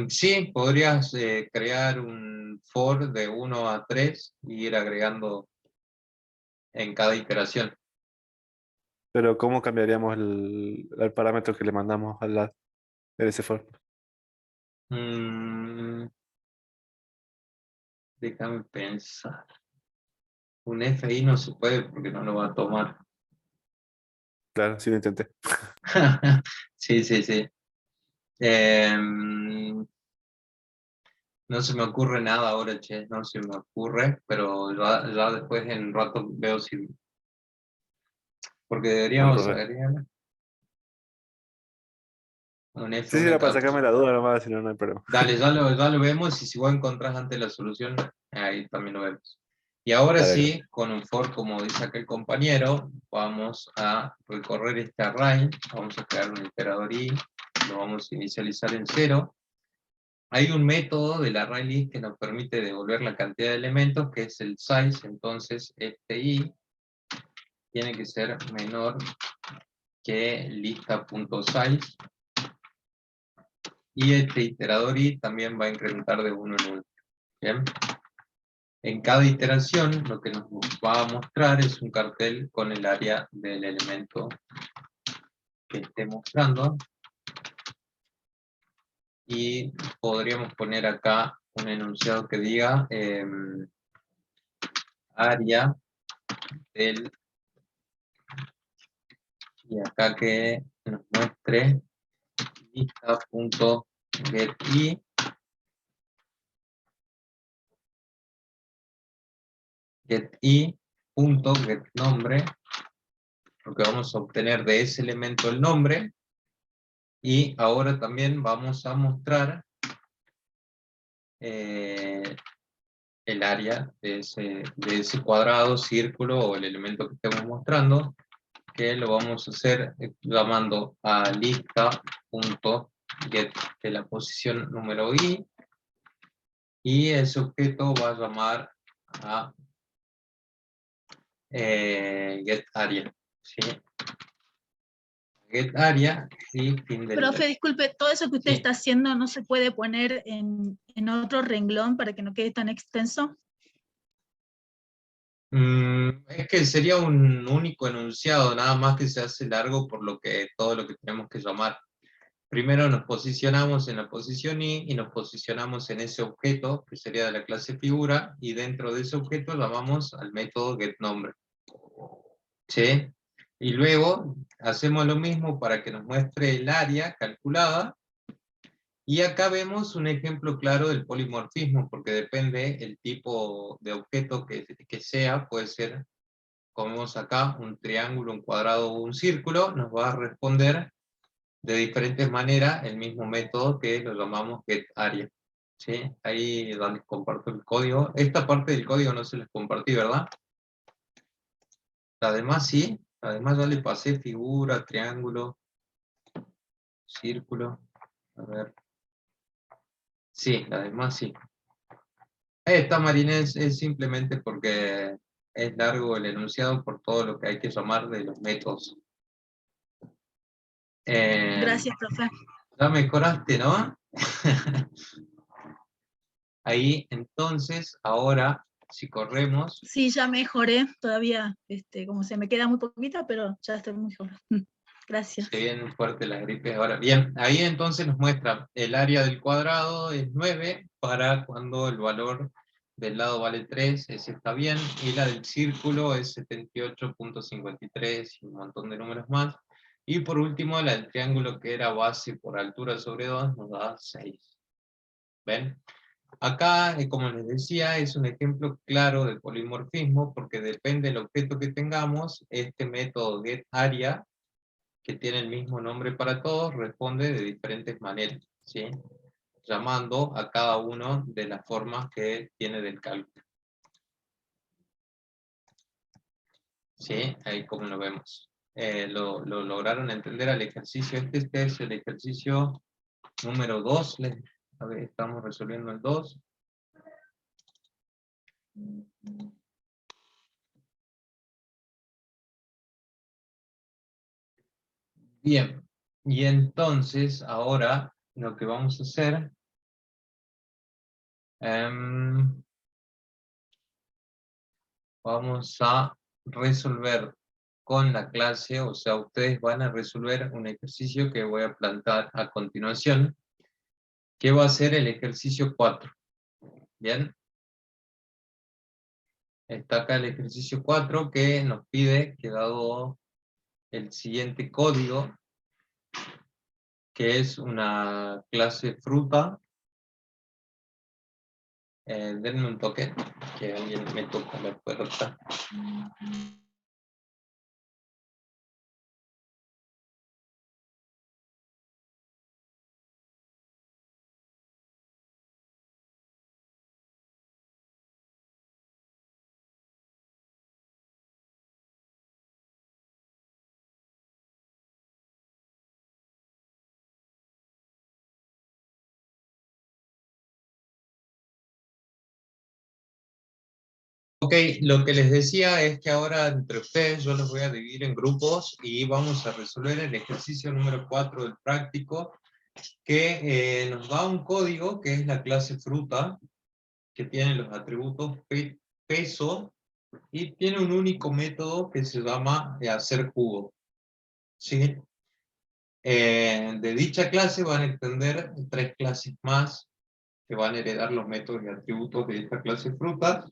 Sí, podrías crear un for de 1 a 3 y ir agregando en cada iteración. Pero ¿cómo cambiaríamos el parámetro que le mandamos al add en ese for? Mm, déjame pensar. Un FI no se puede porque no lo va a tomar. Claro, sí lo intenté. Sí, sí, sí. Em, no se me ocurre nada ahora, che, no se me ocurre, pero ya después en un rato veo si... Porque Bueno, deberíamos profe. agregar un Sí, sí, F1 en era para cada sacarme la duda nomás, si no, no hay problema. Dale, ya lo vemos, y si vos encontrás antes la solución, ahí también lo vemos. Y ahora Dale, sí, con un for, como dice aquel compañero, vamos a recorrer este array, vamos a crear un iterador i, lo vamos a inicializar en 0. Hay un método del array list que nos permite devolver la cantidad de elementos, que es el size. Entonces este i tiene que ser menor que lista.size, y este iterador i también va a incrementar de 1 en 1. ¿Bien? En cada iteración lo que nos va a mostrar es un cartel con el área del elemento que esté mostrando, y podríamos poner acá un enunciado que diga área del, y acá que nos muestre lista.getI, getI.getNombre, porque vamos a obtener de ese elemento el nombre. Y ahora también vamos a mostrar el área de ese cuadrado, círculo o el elemento que estemos mostrando. que lo vamos a hacer llamando a lista.get de la posición número i, y ese objeto va a llamar a getArea, ¿sí? GetArea y fin del... Profe, disculpe, todo eso que usted Sí. está haciendo no se puede poner en otro renglón para que no quede tan extenso. Es que sería un único enunciado, nada más que se hace largo por todo lo que tenemos que llamar. Primero nos posicionamos en la posición i y nos posicionamos en ese objeto, que sería de la clase figura, y dentro de ese objeto llamamos al método getNombre. ¿Sí? Y luego hacemos lo mismo para que nos muestre el área calculada, y acá vemos un ejemplo claro del polimorfismo, porque depende el tipo de objeto que sea, puede ser, como vemos acá, un triángulo, un cuadrado o un círculo, nos va a responder de diferentes maneras el mismo método que lo llamamos getArea. ¿Sí? Ahí les comparto el código. Esta parte del código no se les compartí, ¿verdad? Además sí, además ya le pasé figura, triángulo, círculo. A ver. Sí, además sí. Esta, Marinés, es simplemente porque es largo el enunciado por todo lo que hay que llamar de los métodos. Gracias, profe. Ya mejoraste, ¿no? Ahí, entonces, ahora, si corremos... Sí, ya mejoré, todavía, como se me queda muy poquita, pero ya estoy mejor. Gracias. Se vienen fuertes las gripes ahora. Bien, ahí entonces nos muestra el área del cuadrado es 9 para cuando el valor del lado vale 3, ese está bien, y la del círculo es 78.53 y un montón de números más. Y por último, la del triángulo, que era base por altura sobre 2, nos da 6. ¿Ven? Acá, como les decía, es un ejemplo claro de polimorfismo, porque depende del objeto que tengamos, este método getArea, que tiene el mismo nombre para todos, responde de diferentes maneras, ¿sí? Llamando a cada uno de las formas que tiene del cálculo. ¿Sí? Ahí como lo vemos. Lo lograron entender al ejercicio. Este es el ejercicio número 2. A ver, estamos resolviendo el 2. Bien, y entonces ahora lo que vamos a hacer, vamos a resolver con la clase, o sea, ustedes van a resolver un ejercicio que voy a plantear a continuación, que va a ser el ejercicio 4. ¿Bien? Está acá el ejercicio 4 que nos pide que dado el siguiente código, que es una clase fruta, denme un toque, que alguien me toca la puerta. Ok, lo que les decía es que ahora entre ustedes yo los voy a dividir en grupos y vamos a resolver el ejercicio número 4 del práctico, que nos da un código que es la clase fruta, que tiene los atributos peso, y tiene un único método que se llama hacer jugo. ¿Sí? De dicha clase van a extender 3 clases más, que van a heredar los métodos y atributos de esta clase frutas,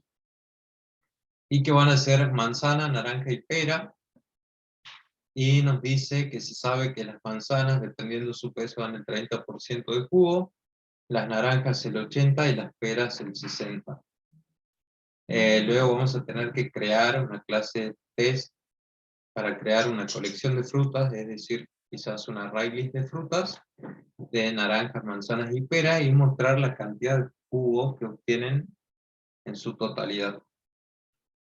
y que van a ser manzana, naranja y pera, y nos dice que se sabe que las manzanas, dependiendo de su peso, dan el 30% de jugo, las naranjas el 80% y las peras el 60%. Luego vamos a tener que crear una clase test para crear una colección de frutas, es decir, quizás una array list de frutas, de naranjas, manzanas y peras, y mostrar la cantidad de jugo que obtienen en su totalidad.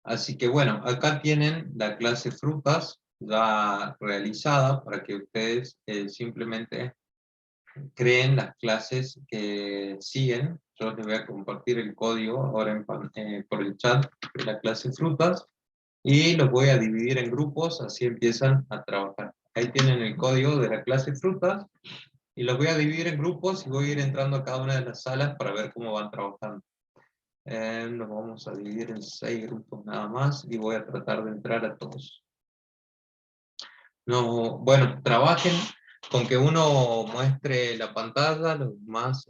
Así que bueno, acá tienen la clase frutas, ya realizada para que ustedes simplemente creen las clases que siguen. Yo les voy a compartir el código ahora por el chat de la clase frutas y los voy a dividir en grupos, así empiezan a trabajar. Ahí tienen el código de la clase frutas y los voy a dividir en grupos y voy a ir entrando a cada una de las salas para ver cómo van trabajando. Los vamos a dividir en 6 grupos nada más y voy a tratar de entrar a todos. No, bueno, trabajen con que uno muestre la pantalla, los más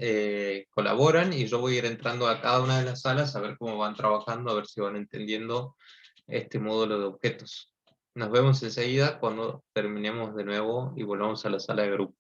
colaboran y yo voy a ir entrando a cada una de las salas a ver cómo van trabajando, a ver si van entendiendo este módulo de objetos. Nos vemos enseguida cuando terminemos de nuevo y volvamos a la sala de grupo.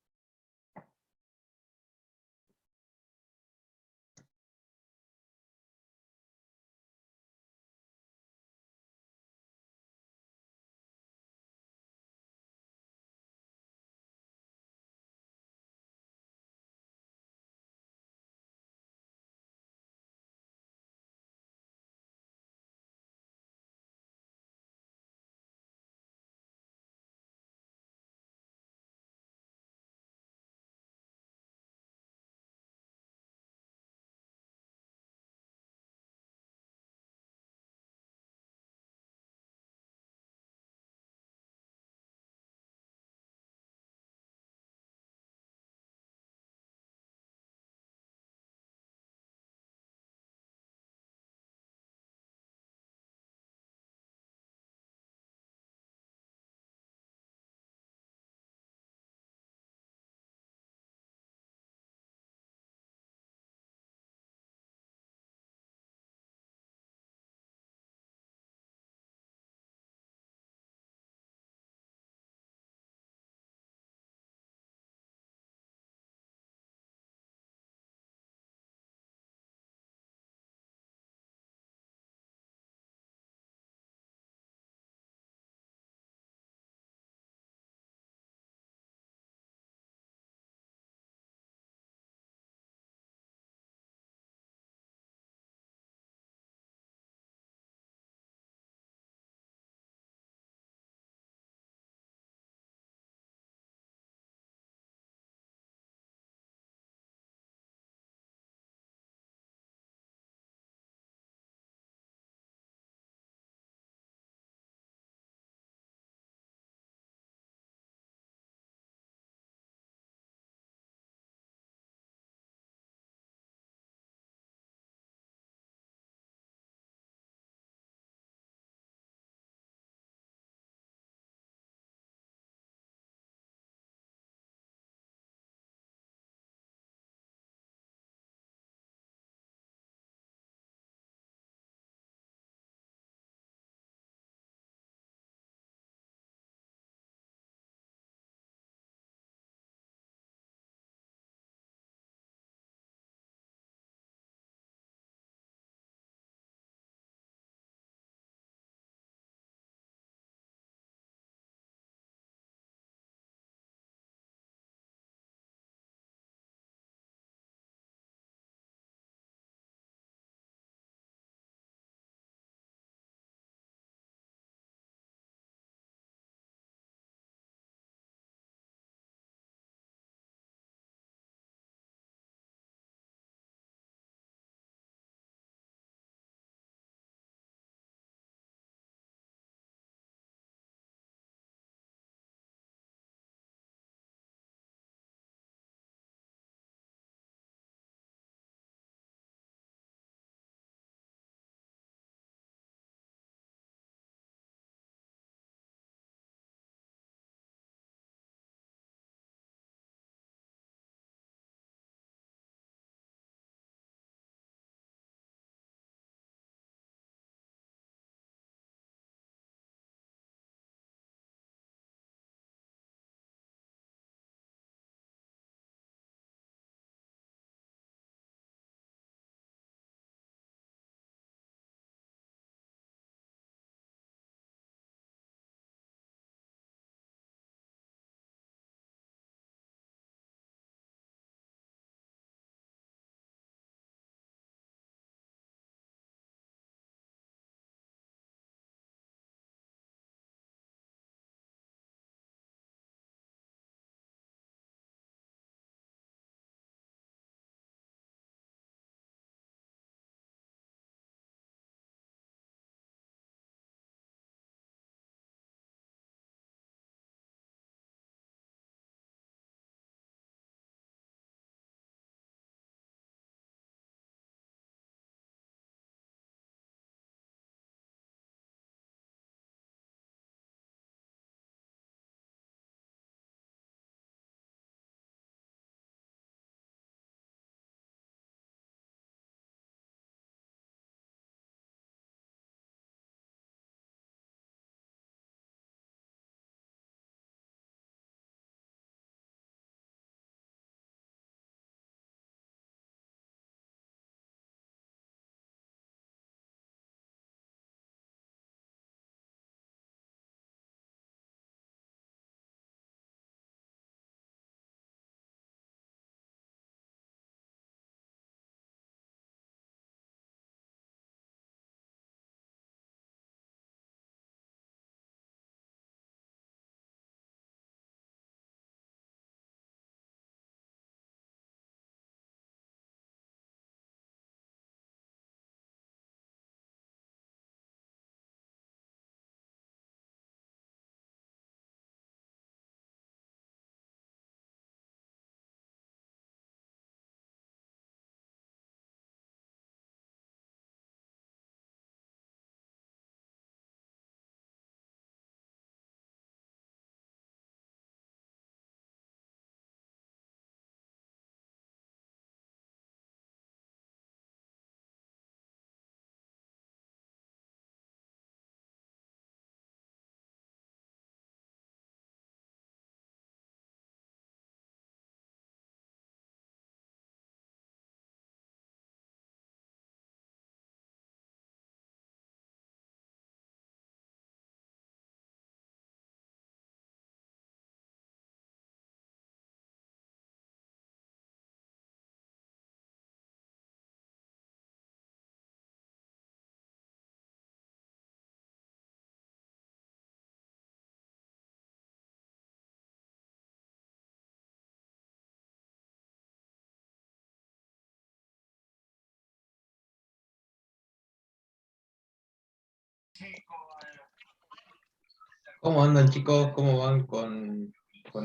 ¿Cómo andan, chicos? ¿Cómo van con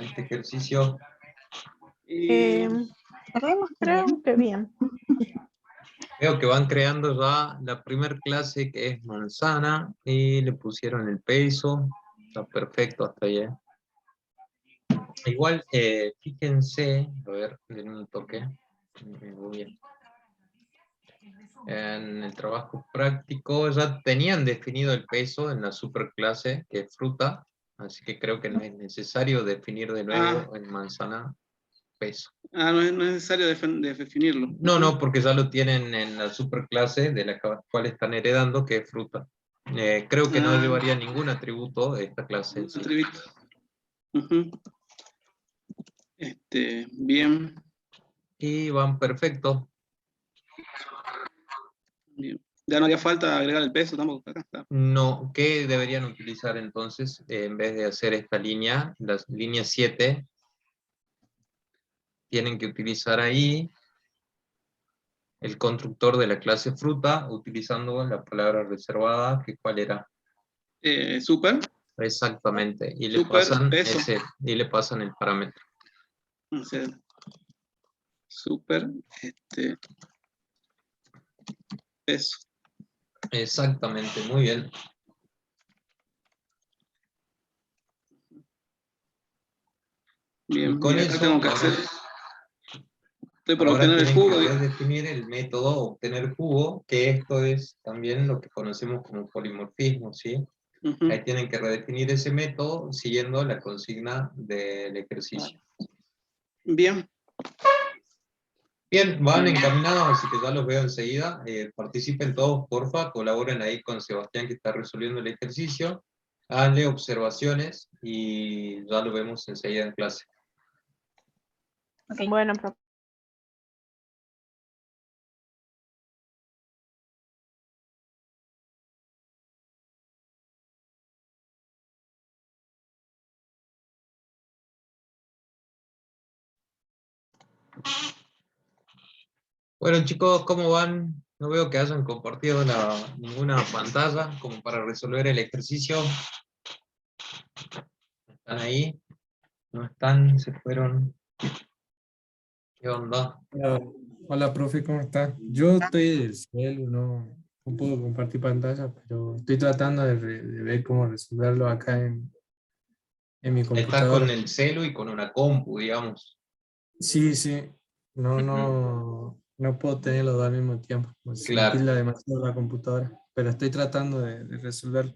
este ejercicio? Eh, Podemos, creo que bien. Veo que van creando ya la primera clase, que es manzana, y le pusieron el peso. Está perfecto hasta ahí, ¿eh? Igual, fíjense, a ver, denme un toque. Me voy En el trabajo práctico ya tenían definido el peso en la superclase, que es fruta, así que creo que no es necesario definir de nuevo en manzana peso. No es necesario definirlo. No, no, porque ya lo tienen en la superclase de la cual están heredando, que es fruta. Creo que no llevaría ningún atributo de esta clase en sí. Atributo. Ujú. Bien. Y van perfecto. Bien. Ya no haría falta agregar el peso tampoco. Acá está. No, ¿qué deberían utilizar entonces? En vez de hacer esta línea, la línea 7, tienen que utilizar ahí el constructor de la clase fruta, utilizando la palabra reservada, que ¿cuál era? Super. Exactamente, y le Super pasan peso. y le pasan el parámetro. O sea, super peso. Exactamente, muy bien. Bien, Y con y acá eso, tengo que ahora, hacer. Estoy por ahora obtener el tienen que jugo. redefinir el método obtener jugo, que esto es también lo que conocemos como polimorfismo, ¿sí? Ujú. Ahí tienen que redefinir ese método siguiendo la consigna del ejercicio. Bien. Bien, van encaminados, así que ya los veo enseguida. Participen todos, porfa, colaboren ahí con Sebastián, que está resolviendo el ejercicio. Háganle observaciones y ya lo vemos enseguida en clase. Ok. Bueno, profe. Bueno, chicos, ¿cómo van? No veo que hayan compartido ninguna pantalla como para resolver el ejercicio. ¿Están ahí? ¿No están? ¿Se fueron? ¿Qué onda? Hola, hola, profe, ¿cómo está? Yo estoy del celu, no puedo compartir pantalla, pero estoy tratando de ver cómo resolverlo acá en mi Estás con computadora. el celu y con una compu, digamos. Sí, sí, no, Ujú. no puedo tener los dos al mismo tiempo, pues se Claro. empila demasiado la computadora, pero estoy tratando de resolverlo.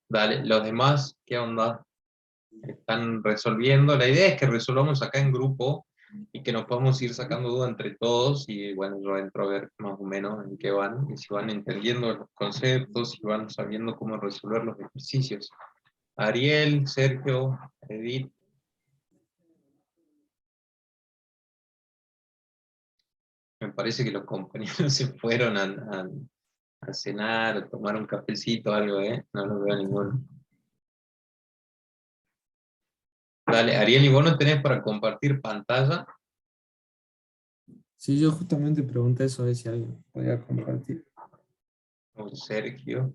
Dale, los demás, ¿qué onda? Están resolviendo. La idea es que resolvamos acá en grupo y que nos podamos ir sacando dudas entre todos y bueno, yo entro a ver más o menos en qué van y si van entendiendo los conceptos, si van sabiendo cómo resolver los ejercicios. Ariel, Sergio, Edith. Me parece que los compañeros se fueron a cenar, a tomar un cafecito, algo, ¿eh? No los veo ninguno. Dale, Ariel, ¿y vos no tenés para compartir pantalla? Sí, yo justamente pregunté eso, a ver si alguien podía compartir. O Sergio.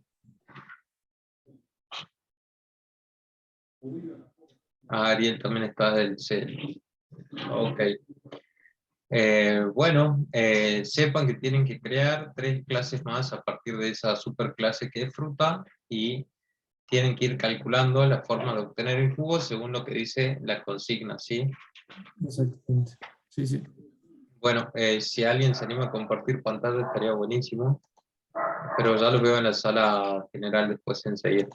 Ariel también está del cel. Ok. Bueno, sepan que tienen que crear 3 clases más a partir de esa superclase que es fruta y tienen que ir calculando la forma de obtener el jugo según lo que dice la consigna, ¿sí? Exactamente. Sí, sí. Bueno, si alguien se anima a compartir pantalla estaría buenísimo, pero ya lo veo en la sala general después enseguida.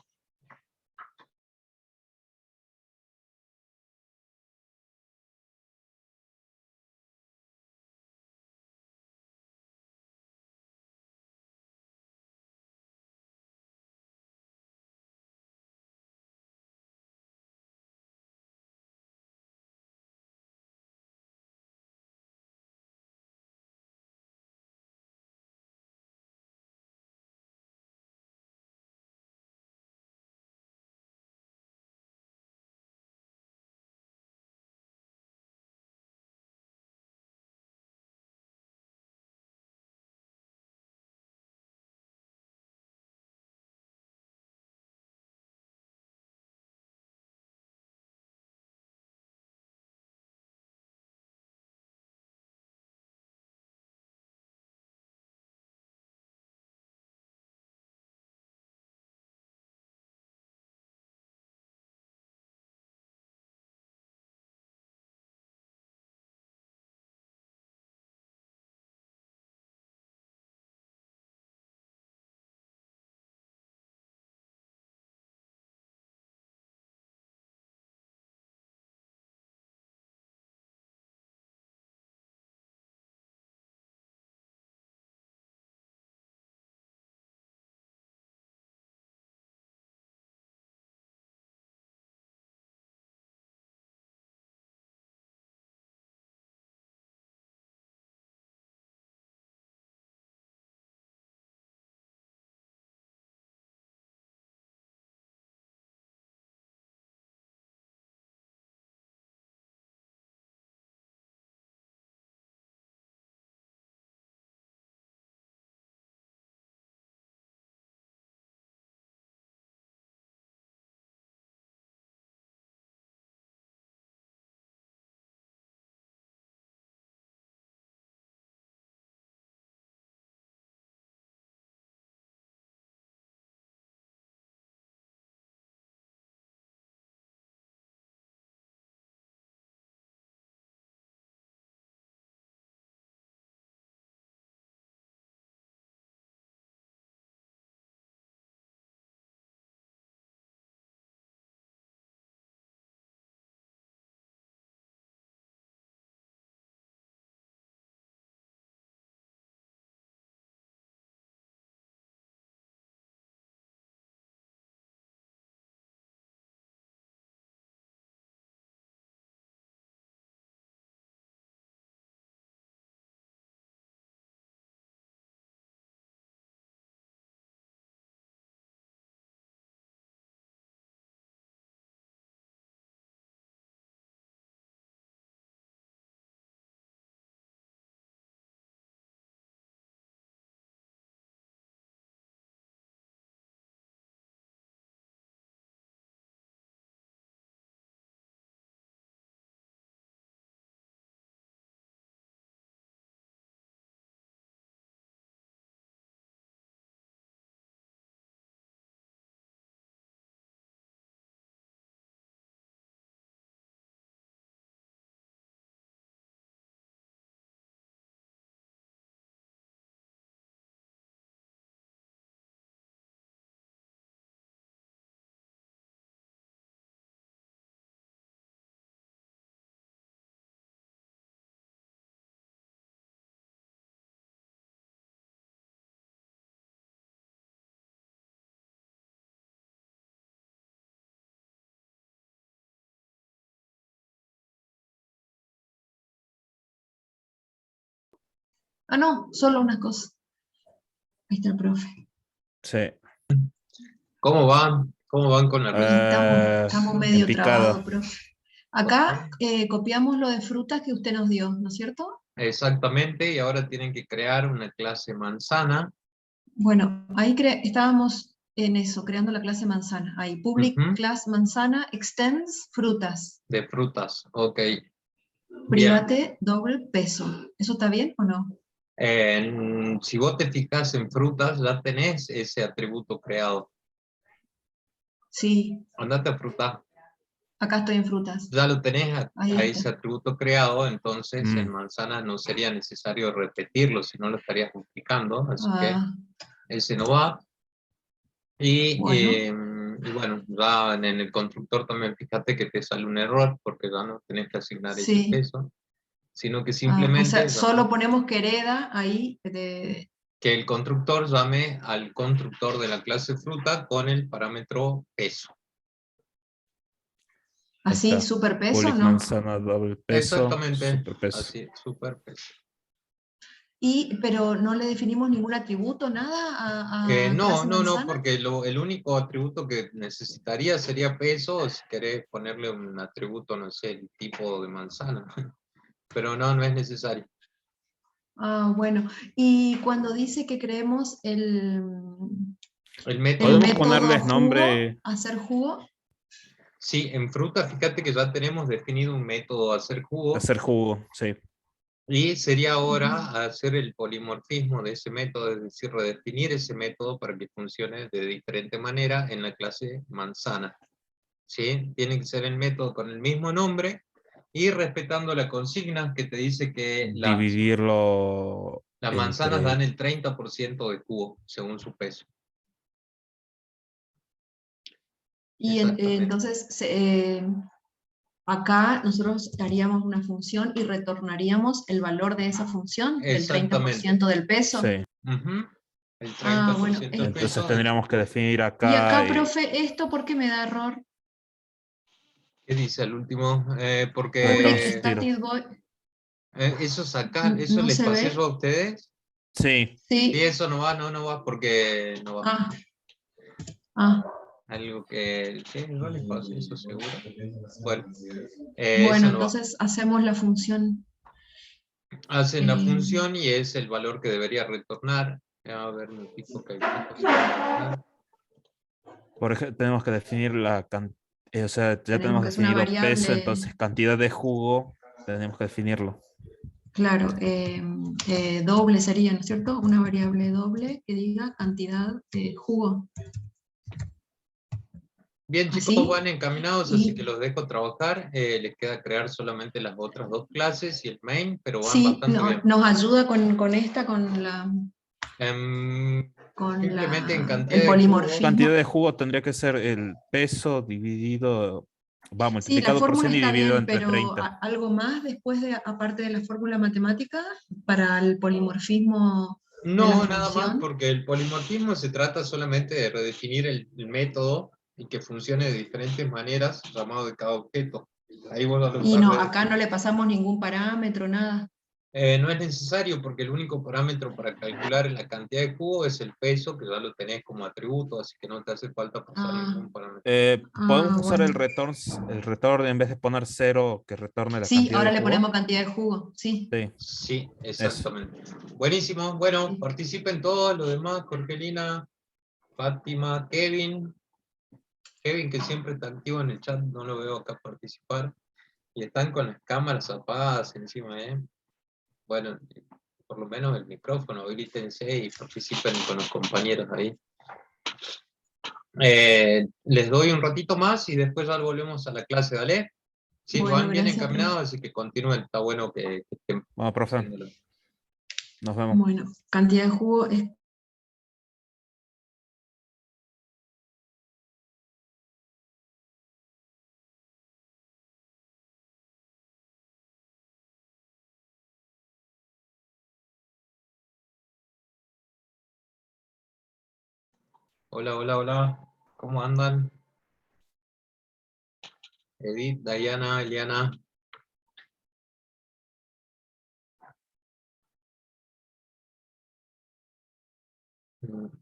Ah, no, solo unas cosas. Ahí está el profe. Sí. ¿Cómo van? ¿Cómo van con la resolución? Estamos En medio picada. trabados, profe. Acá copiamos lo de frutas que usted nos dio, ¿no es cierto? Exactamente, y ahora tienen que crear una clase manzana. Bueno, ahí estábamos en eso, creando la clase manzana. Ahí, public Ujú, class manzana extends frutas. de frutas, ok. Bien. Private doble peso. ¿Eso está bien o no? Si vos te fijas en frutas, ya tenés ese atributo creado. Sí, Andate a frutas. acá estoy en frutas. Ya lo tenés Ahí a está. ese atributo creado, entonces en Mm. manzanas no sería necesario repetirlo, si no lo estarías duplicando, así que Ah, ese no va. Y bueno, bueno, ya en el constructor también fíjate que te sale un error, porque ya no tenés que asignar ese sí. peso, sino que O sea, simplemente solo ponemos que hereda ahí de... que el constructor llame al constructor de la clase fruta con el parámetro peso. Ahí Así, está. superpeso, Public ¿no? manzana doble peso, Exactamente, super peso. así, super peso. Pero no le definimos ningún atributo, nada a clase No, manzana. porque el único atributo que necesitaría sería peso, o si querés ponerle un atributo, no sé, el tipo de manzana. Pero no es necesario. Ah, bueno. Y cuando dice que creemos El el método, Podemos método ponerles jugo, nombre, hacer jugo, sí, en fruta, fíjate que ya tenemos definido un método de hacer jugo, hacer jugo, sí. y sería ahora Ujú. hacer el polimorfismo de ese método, es decir, redefinir ese método para que funcione de diferente manera en la clase manzana. ¿Sí? Tiene que ser el método con el mismo nombre y respetando la consigna que te dice que Dividirlo las manzanas entre... dan el 30% de cubo, según su peso. Y Exactamente. entonces acá nosotros haríamos una función y retornaríamos el valor de esa función del Exactamente. 30% del peso. Sí. Ujú. El 30% Ah, bueno. del Entonces peso. tendríamos que definir Y acá acá, profe, ¿esto por qué me da error? ¿Qué dice el último? Public return Porque zero. static void. eso sacar, eso No les se pasé ve. yo a ustedes. Sí, Y Sí. eso no va, no va porque no va. Ah, ah. Algo que sí, no les pasé, eso seguro. Bueno, Bueno, eso no va. entonces hacemos la función. Hacen la eh, función y es el valor que debería retornar. A ver, me fijo que hay una cosa que retornar. por ejemplo, tenemos que definir la cantidad, o sea, ya tenemos tenemos que hacer una definido peso, variable, entonces cantidad de jugo, tenemos que definirlo. claro, doble sería, ¿no es cierto? Una variable doble que diga cantidad de jugo. Bien, chicos, ¿Así? van encaminados, así que Y los dejo trabajar. Les queda crear solamente las otras dos clases y el main, pero van sí, bastante bien. nos ayuda con esta, Em, con simplemente en el cantidad de jugo. Cantidad polimorfismo. de jugo tendría que ser el peso dividido, va, Sí, la multiplicado por fórmula 100 y está dividido bien, entre pero 30. algo más después de, aparte de la fórmula matemática, para el polimorfismo de la No, nada más, función. porque el polimorfismo se trata solamente de redefinir el método y que funcione de diferentes maneras, llamado de cada objeto. Ahí vos lo Y estás no, acá no redefiniendo. le pasamos ningún parámetro, nada. No es necesario porque el único parámetro para calcular la cantidad de jugo es el peso, que ya lo tenés como atributo, así que no te hace falta pasar Ah, ningún parámetro. Podemos usar bueno. el return en vez de poner 0, que retorne la Sí, cantidad de ahora le jugo. ponemos cantidad de jugo, sí. Sí, Sí, eso. exactamente. Buenísimo. Bueno, Sí. participen todos los demás, Jorgelina, Fátima, Kevin. Kevin, que siempre está activo en el chat, no lo veo acá participar. Y están con las cámaras apagadas encima, ¿eh? Bueno, por lo menos el micrófono, habilitense y participen con los compañeros ahí. Les doy un ratito más y después ya volvemos a la clase, ¿vale? Sí, Bueno, van bien gracias, encaminados, profe. así que continúen, está bueno que estén Bueno, profe, haciéndolo. nos vemos. Bueno, cantidad de jugo es Hola, hola, hola, ¿cómo andan? Edith, Dayana, Eliana.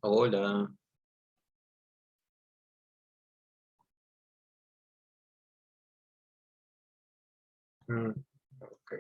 Hola. Ok.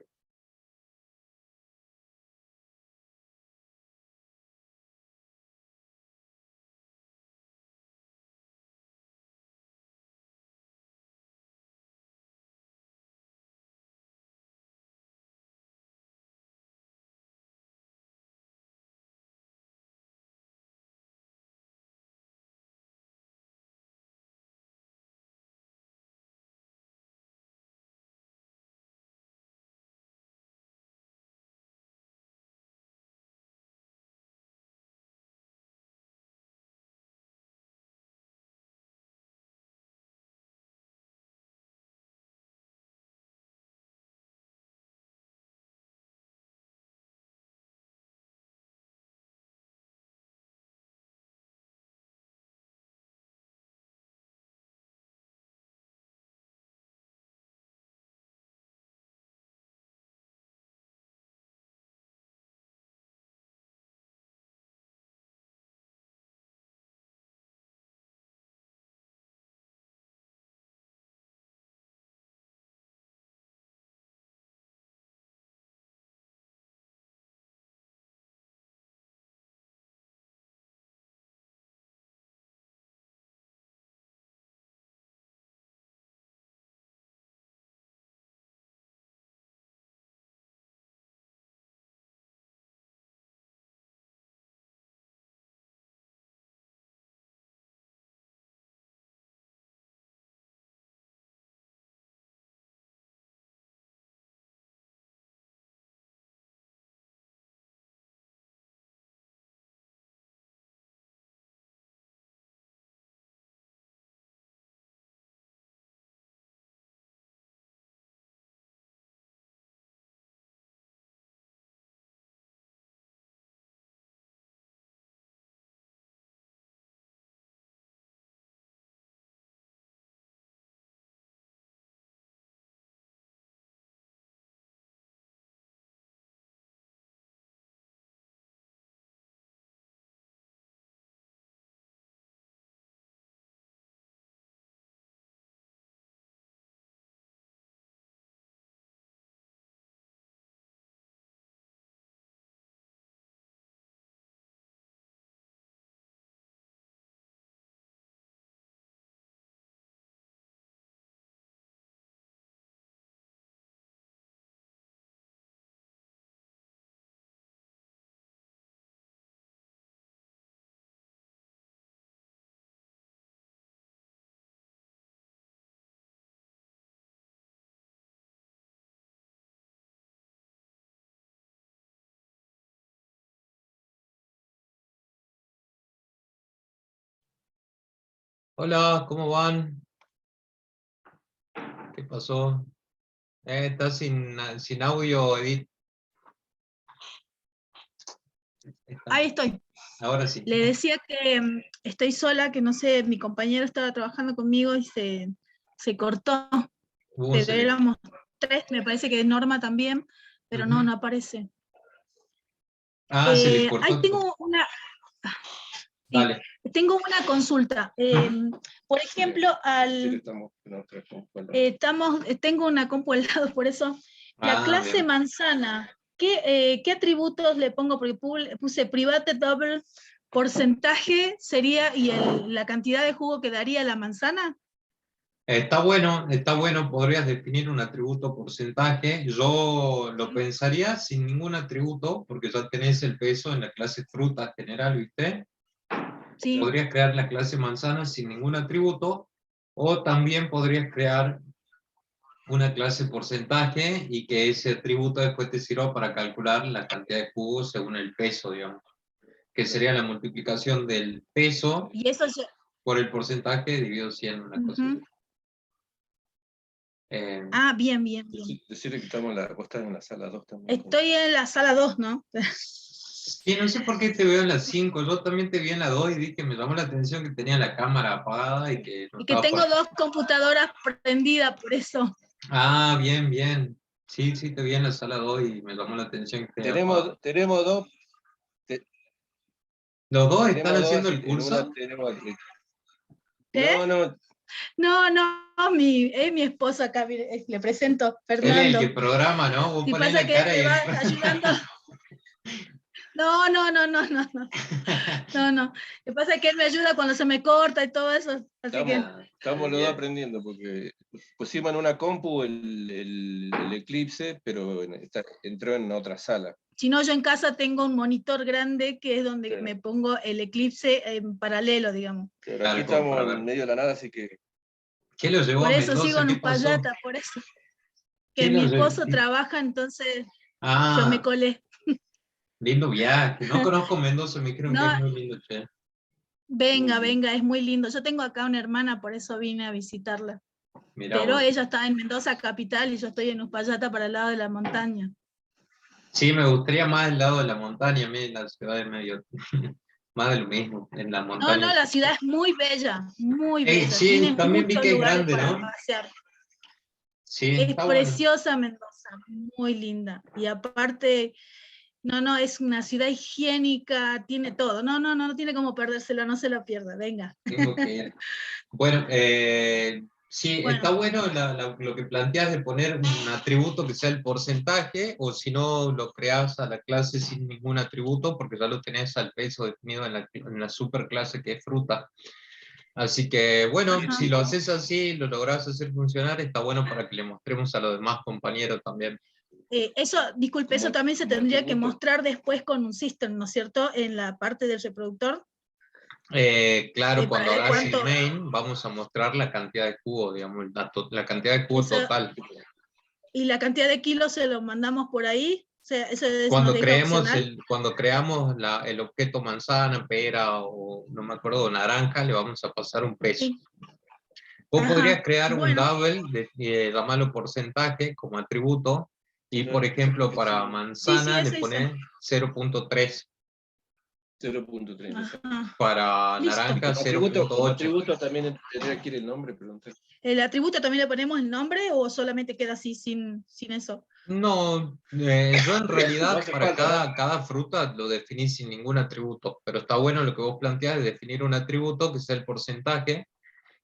Hola, ¿cómo van? ¿Qué pasó? Estás sin audio, Edith. Está. Ahí estoy. Ahora sí. Le decía que estoy sola, que no sé, mi compañero estaba trabajando conmigo y se cortó, pero éramos 3, me parece que Norma también, pero no aparece. Se le cortó. Ahí tengo una... Dale. Tengo una consulta. Por ejemplo, tengo una compu al lado, por eso. La clase Bien. manzana, ¿qué atributos le pongo? Porque puse private double, porcentaje sería, y la cantidad de jugo que daría la manzana. Está bueno, podrías definir un atributo porcentaje. Yo lo pensaría sin ningún atributo, porque ya tenés el peso en la clase fruta general, ¿viste? Sí. Podrías crear la clase manzana sin ningún atributo, o también podrías crear una clase porcentaje y que ese atributo después te sirva para calcular la cantidad de jugos según el peso, digamos. Que sería la multiplicación del peso y eso por el porcentaje dividido 100, una cosa así. Bien. Decirle que vos estás en la sala 2 también. Estoy en la sala 2, ¿no? Sí, no sé por qué te veo en la 5, yo también te vi en la 2 y dije, me llamó la atención que tenía la cámara apagada y que no y que tengo 2 computadoras prendidas, por eso. Bien. Sí, te vi en la sala 2 y me llamó la atención que tenemos dos ¿Los dos Tenemos están dos, haciendo así el que en una curso? tenemos- ¿Eh? No, No, es mi esposo acá, mire, le presento, Él es el Fernando. que programa, ¿no? Vos Si ponés pasa la que él cara me y va él... ayudando. No. Lo que pasa es que él me ayuda cuando se me corta y todo eso. Así que estamos los dos aprendiendo, porque pusimos en una compu el Eclipse, pero entró en otra sala. si no, yo en casa tengo un monitor grande que es donde Claro. me pongo el Eclipse en paralelo, digamos. Pero Claro, aquí como estamos para ver. en medio de la nada, así que ¿Qué lo llevó Por a eso sigo Mendoza? en ¿Qué pasó? Uspallata, por eso. ¿Qué Que mi lo llevó? esposo trabaja, entonces yo me Ah, colé. lindo viaje. No conozco Mendoza, me dijeron que No, es muy lindo, che. venga, es muy lindo. Yo tengo acá una hermana, por eso vine a visitarla. Mirá Pero vos. ella está en Mendoza capital y yo estoy en Uspallata para el lado de la montaña. Sí, me gustaría más el lado de la montaña, a mí la ciudad es medio... más de lo mismo, en la No, montaña. la ciudad es muy bella, muy bella. Sí, Tiene también vi muchos que es lugares grande, para ¿no? pasear. Sí, Es está bueno. preciosa Mendoza, muy linda. Y aparte, es una ciudad higiénica, tiene todo. No tiene como perdérselo, no se lo pierda, venga. Tengo que ir. Bueno, sí, está Bueno, bueno lo que planteas de poner un atributo que sea el porcentaje, o si no, lo creas a la clase sin ningún atributo, porque ya lo tenés al peso definido en la superclase que es fruta. Así que, bueno, ajá. si lo haces así, lo lográs hacer funcionar, está bueno para que le mostremos a los demás compañeros también. Disculpe, eso Como- también se como tendría que atributo. mostrar después con un system, ¿no es cierto? En la parte del reproductor. Claro, Para cuando ver hagas el cuánto, main, vamos a mostrar la cantidad de cubos, digamos, la cantidad de cubos esa, total. y la cantidad de kilos se lo mandamos por ahí. O sea, eso nos deja opcional. Cuando creamos el objeto manzana, pera o no me acuerdo, naranja, le vamos a pasar un peso. Sí. Vos Ajá, podrías crear un bueno. double, llamarlo porcentaje como atributo, y por ejemplo para manzana le eso hice. pones 0.3, 0.3. Ajá. para Listo. naranja Como 0.8. atributo también tendría que ir el nombre, pero no sé. ¿El atributo también le ponemos el nombre o solamente queda así sin eso? No, yo en realidad No hace para falta, ¿no? cada fruta lo definí sin ningún atributo, pero está bueno lo que vos planteás de definir un atributo que sea el porcentaje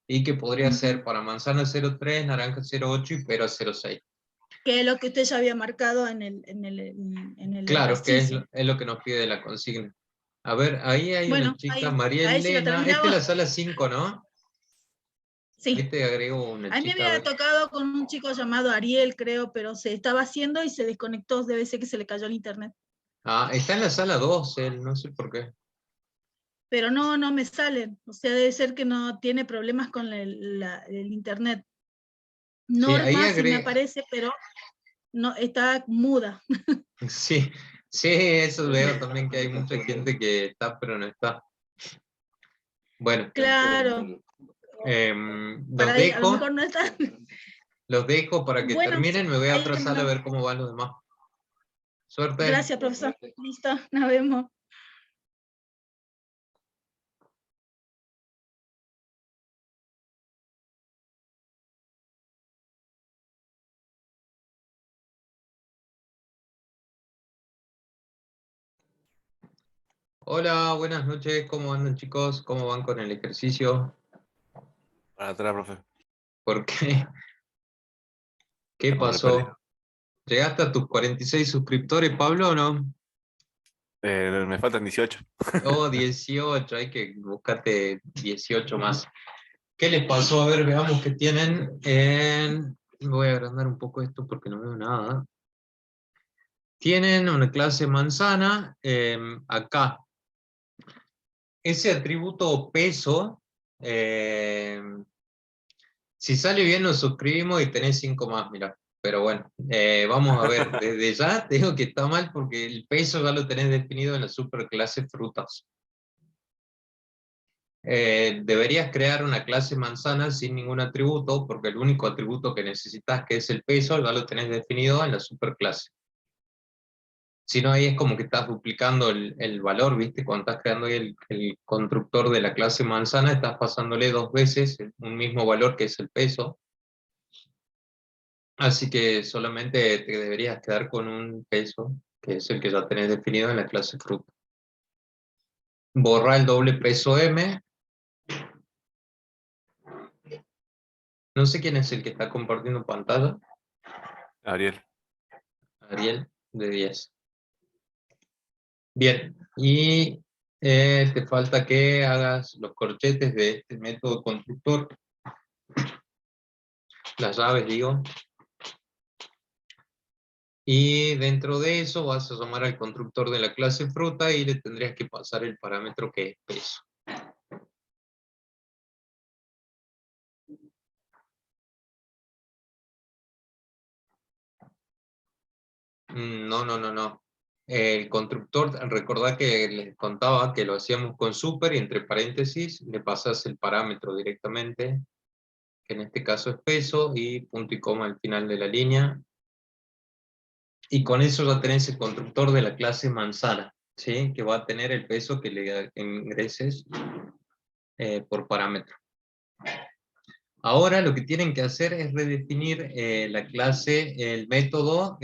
y que podría ser para manzana 0.3, naranja 0.8 y pera 0.6. Que es lo que usted ya había marcado en el Claro, que ejercicio. es lo que nos pide la consigna. A ver, ahí hay una Bueno, chica, María ahí sí lo Elena, esta es terminamos. la sala 5, ¿no? Ahí Sí. te agrego una A mí me chica. había tocado con un chico llamado Ariel, creo, pero se estaba haciendo y se desconectó, debe ser que se le cayó el internet. Ah, está en la sala 2, él, no sé por qué. Pero no me salen, o sea, debe ser que no tiene problemas con el internet. Sí, ahí Norma sí me agrega. aparece, pero no está muda. Sí, sí, eso veo también que hay mucha gente que está, pero no está. Bueno, Claro, los a lo mejor dejo, no está. para que Bueno, terminen, me voy a ahí otra le sala a mandamos. ver cómo van los demás. Suerte. Gracias, profesor. Listo, nos vemos. Hola, buenas noches, ¿cómo andan chicos? ¿Cómo van con el ejercicio? Para atrás, profe. ¿Por qué? ¿Qué Estamos perdidos. pasó? ¿Llegaste a tus 46 suscriptores, Pablo, o no? Me faltan 18. Oh, 18, hay que buscarte 18 más. ¿Qué les pasó? A ver, veamos qué tienen. Voy a agrandar un poco esto porque no veo nada. Tienen una clase manzana acá. Ese atributo peso, si sale bien nos suscribimos y tenés 5 más, mira. Pero bueno, vamos a ver. Desde ya te digo que está mal porque el peso ya lo tenés definido en la superclase frutas. Deberías crear una clase manzana sin ningún atributo, porque el único atributo que necesitas, que es el peso, ya lo tenés definido en la superclase. Si no, ahí es como que estás duplicando el valor, ¿viste? Cuando estás creando ahí el constructor de la clase manzana, estás pasándole 2 veces un mismo valor que es el peso. Así que solamente te deberías quedar con un peso, que es el que ya tenés definido en la clase fruta. borrar el doble peso M. No sé quién es el que está compartiendo pantalla. Ariel. Ariel, de 10. Bien, y te falta que hagas los corchetes de este método constructor. Las llaves, digo. Y dentro de eso vas a llamar al constructor de la clase fruta y le tendrías que pasar el parámetro que es peso. No. El constructor, recordá que les contaba que lo hacíamos con super y entre paréntesis le pasas el parámetro directamente, que en este caso es peso, y punto y coma al final de la línea. Y con eso ya tenés el constructor de la clase manzana, ¿sí? Que va a tener el peso que le ingreses por parámetro. Ahora lo que tienen que hacer es redefinir la clase, el método,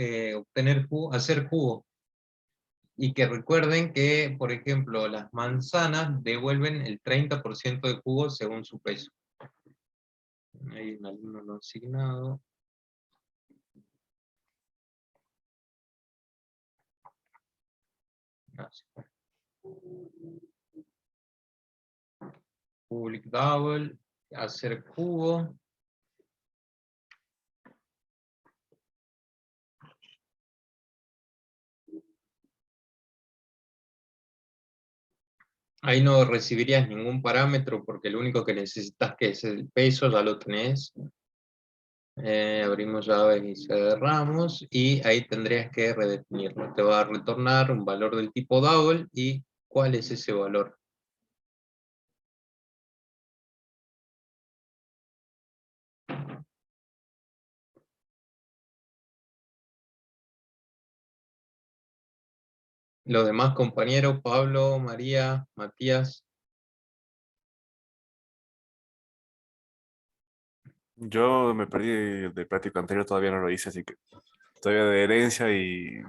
hacer jugo. Y que recuerden que, por ejemplo, las manzanas devuelven el 30% de jugo según su peso. Hay un alumno no asignado. Public double, hacer jugo. Ahí no recibirías ningún parámetro porque lo único que necesitas que es el peso, ya lo tenés. Abrimos llaves y cerramos y ahí tendrías que redefinirlo. Te va a retornar un valor del tipo double y ¿cuál es ese valor? Los demás compañeros, Pablo, María, Matías. Yo me perdí de práctico anterior, todavía no lo hice, así que todavía de herencia y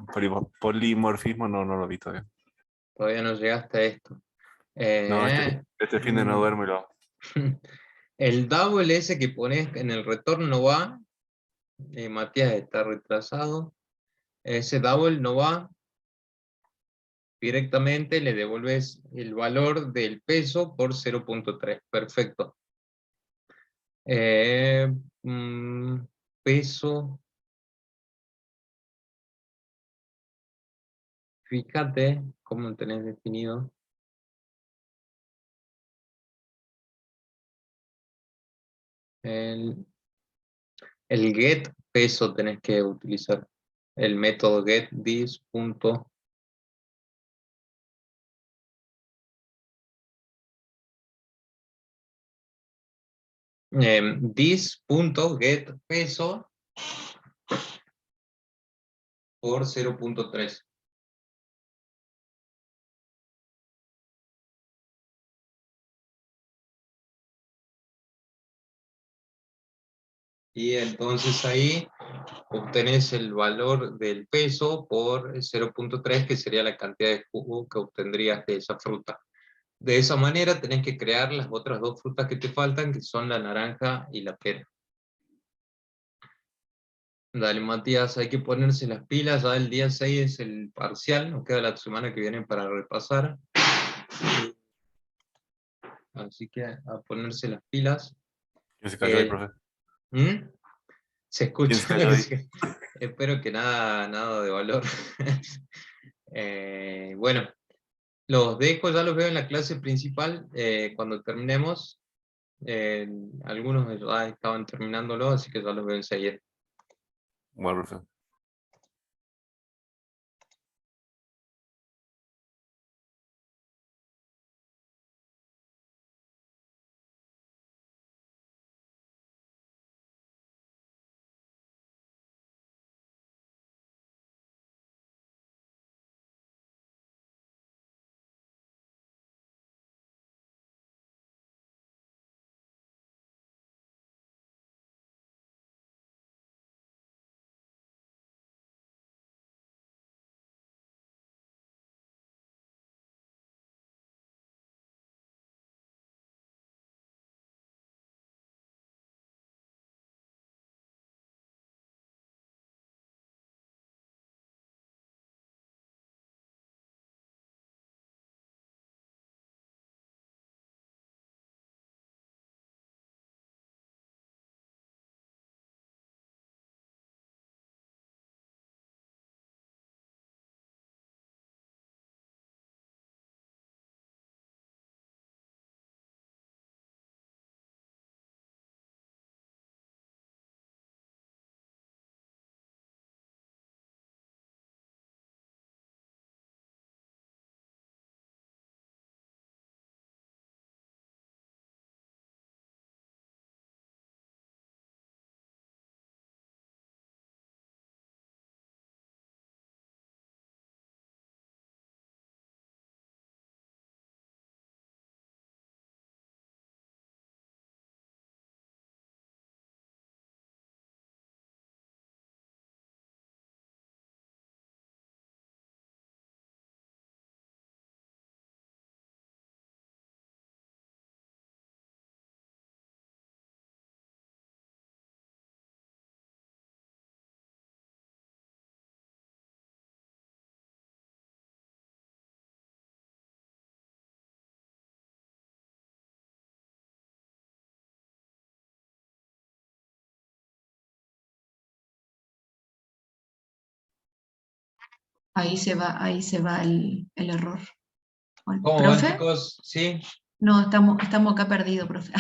polimorfismo no lo vi todavía. Todavía no llegaste a esto. No, este fin de no duermo y lo hago. El double ese que pones en el retorno no va. Matías está retrasado. Ese double no va. Directamente le devuelves el valor del peso por 0.3. Perfecto. Eh, mm, Peso. Fíjate cómo tenés definido. El get peso tenés que utilizar. El método get this punto. This punto get peso por 0.3. Y entonces ahí obtenés el valor del peso por 0.3, que sería la cantidad de jugo que obtendrías de esa fruta. De esa manera tenés que crear las otras dos frutas que te faltan, que son la naranja y la pera. Dale, Matías, hay que ponerse las pilas, ya el día 6 es el parcial, nos queda la semana que viene para repasar. Así que a ponerse las pilas. ¿Quién se cayó ahí, profe? ¿Mm? Se escucha ¿Quién se lo cayó que ahí? espero que nada de valor. Bueno, los dejo, ya los veo en la clase principal. Cuando terminemos, algunos ya estaban terminándolo, así que ya los veo enseguida. Bueno, profe. ahí se va el error. Bueno, ¿Cómo van, ¿profe? chicos? ¿Sí? No, estamos acá perdidos, profe.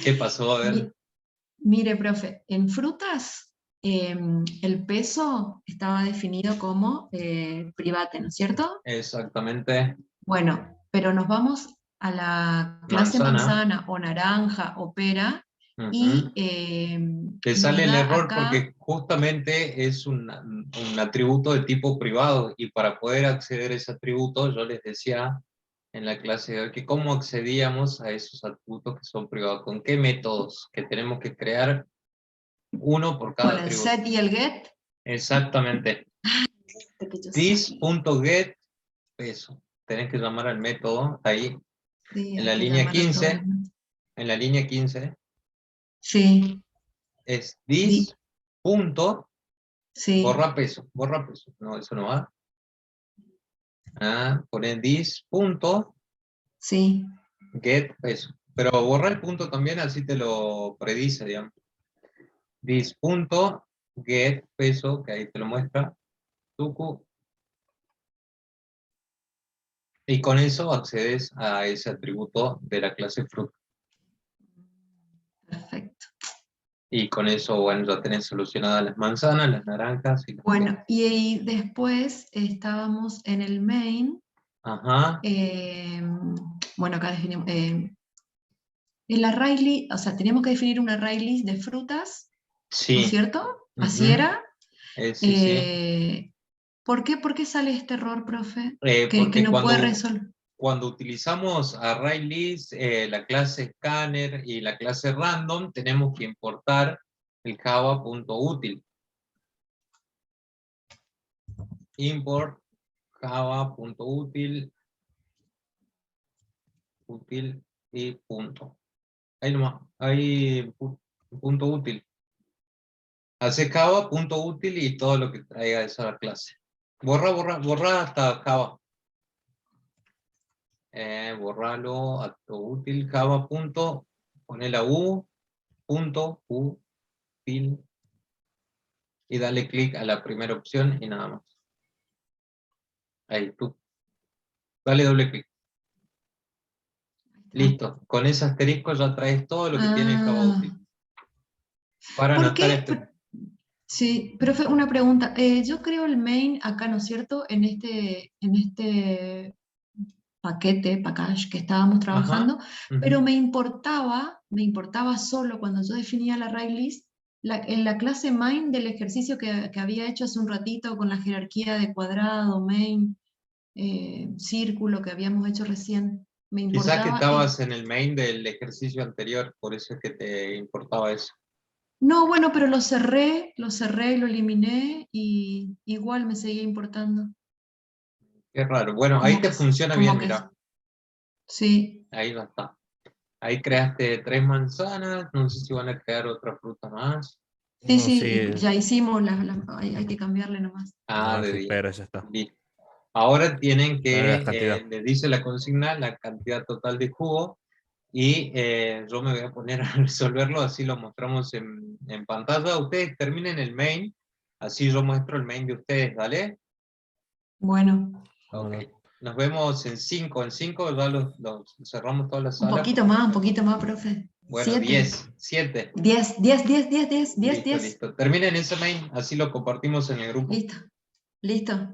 ¿Qué pasó? A ver. Mire, profe, en frutas el peso estaba definido como private, ¿no es cierto? Exactamente. Bueno, pero nos vamos a la clase Manzana. manzana o naranja o pera Ujú. y Te nos sale el da error acá, porque justamente es un atributo de tipo privado y para poder acceder a ese atributo, yo les decía en la clase de hoy que cómo accedíamos a esos atributos que son privados, con qué métodos, que tenemos que crear uno por con cada el atributo. set y el get, Exactamente. que yo sabía. This.get peso. Tenés que llamar al método ahí Sí, en hay la que línea llamar a todos 15. los métodos. En la línea 15 Sí, es this. Punto, sí, borra peso. No, eso no va. Poner this. Punto, sí. get peso. Pero borra el punto también, así te lo predice, digamos. This. Punto, get peso, que ahí te lo muestra. Tucu. Y con eso accedes a ese atributo de la clase fruta. Perfecto. Y con eso, bueno, ya tenés solucionadas las manzanas, las naranjas y las peras. Bueno, y después estábamos en el main. Ajá, Bueno, acá definimos. En la array list, o sea, teníamos que definir una array list de frutas, ¿no es sí. cierto? Así Ujú. era. Sí, sí. ¿Por qué sale este error, profe? Que Porque no puede resolver. cuando utilizamos ArrayList, la clase scanner y la clase random, tenemos que importar el java.util. Import java.util, util y punto. Ahí nomás, ahí punto útil. Hace java.util y todo lo que traiga esa clase. Borra hasta java. Borralo, acto útil, java. Pone la u, punto, util, y dale clic a la primera opción y nada más. Ahí tú. Dale doble clic. Listo. Con ese asterisco ya traes todo lo que tiene Java Ah, útil. Para ¿por anotar qué? este. Sí, profe, una pregunta. Yo creo el main acá, ¿no es cierto? En este package que estábamos Ajá. trabajando, pero me importaba solo cuando yo definía la array list, en la clase main del ejercicio que había hecho hace un ratito con la jerarquía de cuadrado, main, círculo que habíamos hecho recién, me Quizás que importaba. estabas en el main del ejercicio anterior, por eso es que te importaba eso. No, bueno, pero lo cerré y lo eliminé y igual me seguía importando. Qué raro. Bueno, ahí Como te que, funciona como bien, que, mira. sí. Ahí ya está. Ahí creaste 3 manzanas, no sé si van a crear otra fruta más. Sí, No, sí, sí, ya hicimos, hay que cambiarle nomás. De naranja y 10. pera, ya está. Listo. Ahora tienen Dale la que, cantidad. les dice la consigna, la cantidad total de jugo, y yo me voy a poner a resolverlo, así lo mostramos en pantalla. Ustedes terminen el main, así yo muestro el main de ustedes, ¿vale? Bueno, Ok. Bueno, Nos vemos en 5. En 5 ya los cerramos toda la un sala. poquito más, un poquito más, profe. Bueno, 7, 10. 7. 10, 10, 10, 10, 10, 10, Listo, 10. listo. Terminen ese main, así lo compartimos en el grupo. Listo, listo.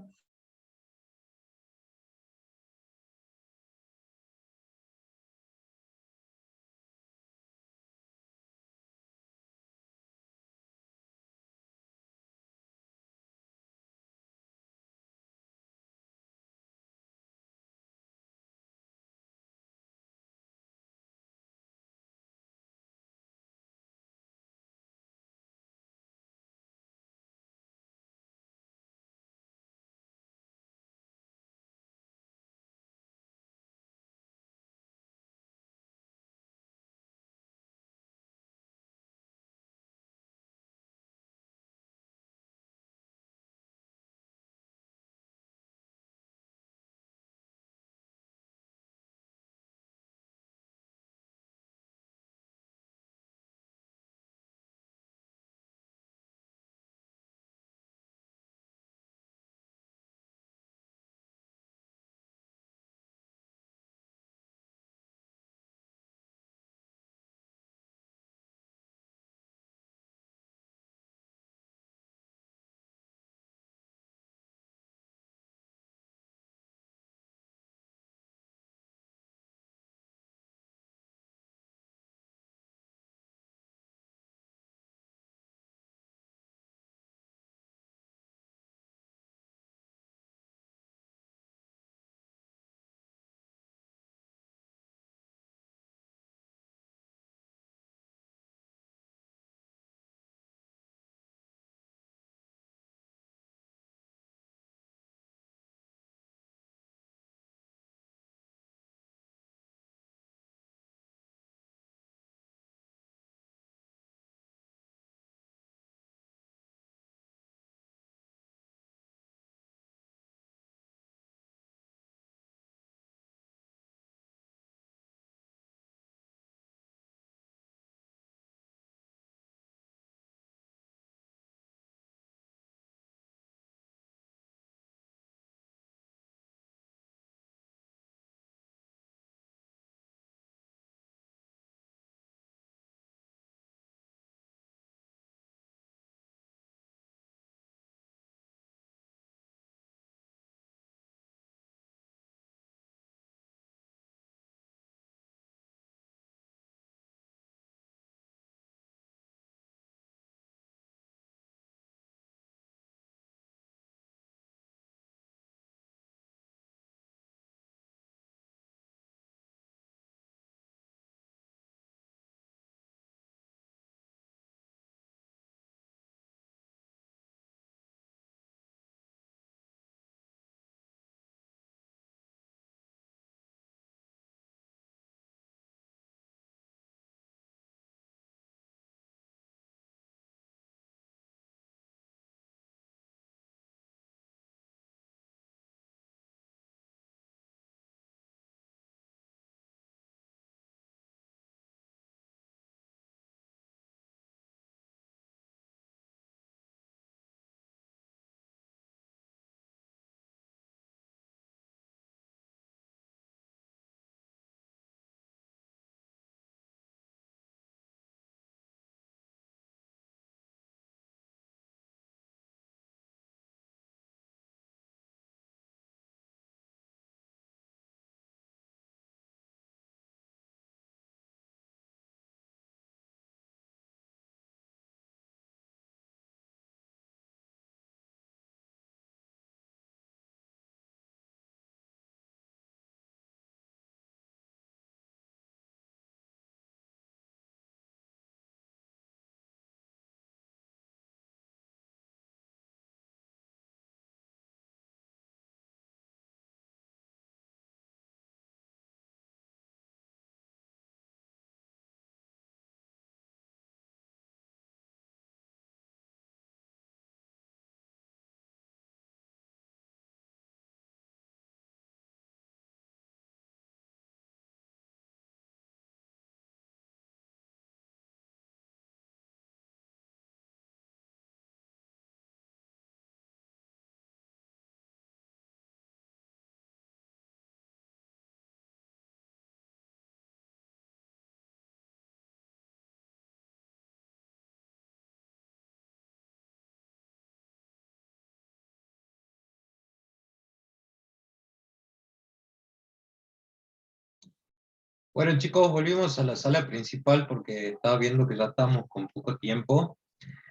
Bueno chicos, volvimos a la sala principal porque estaba viendo que ya estamos con poco tiempo.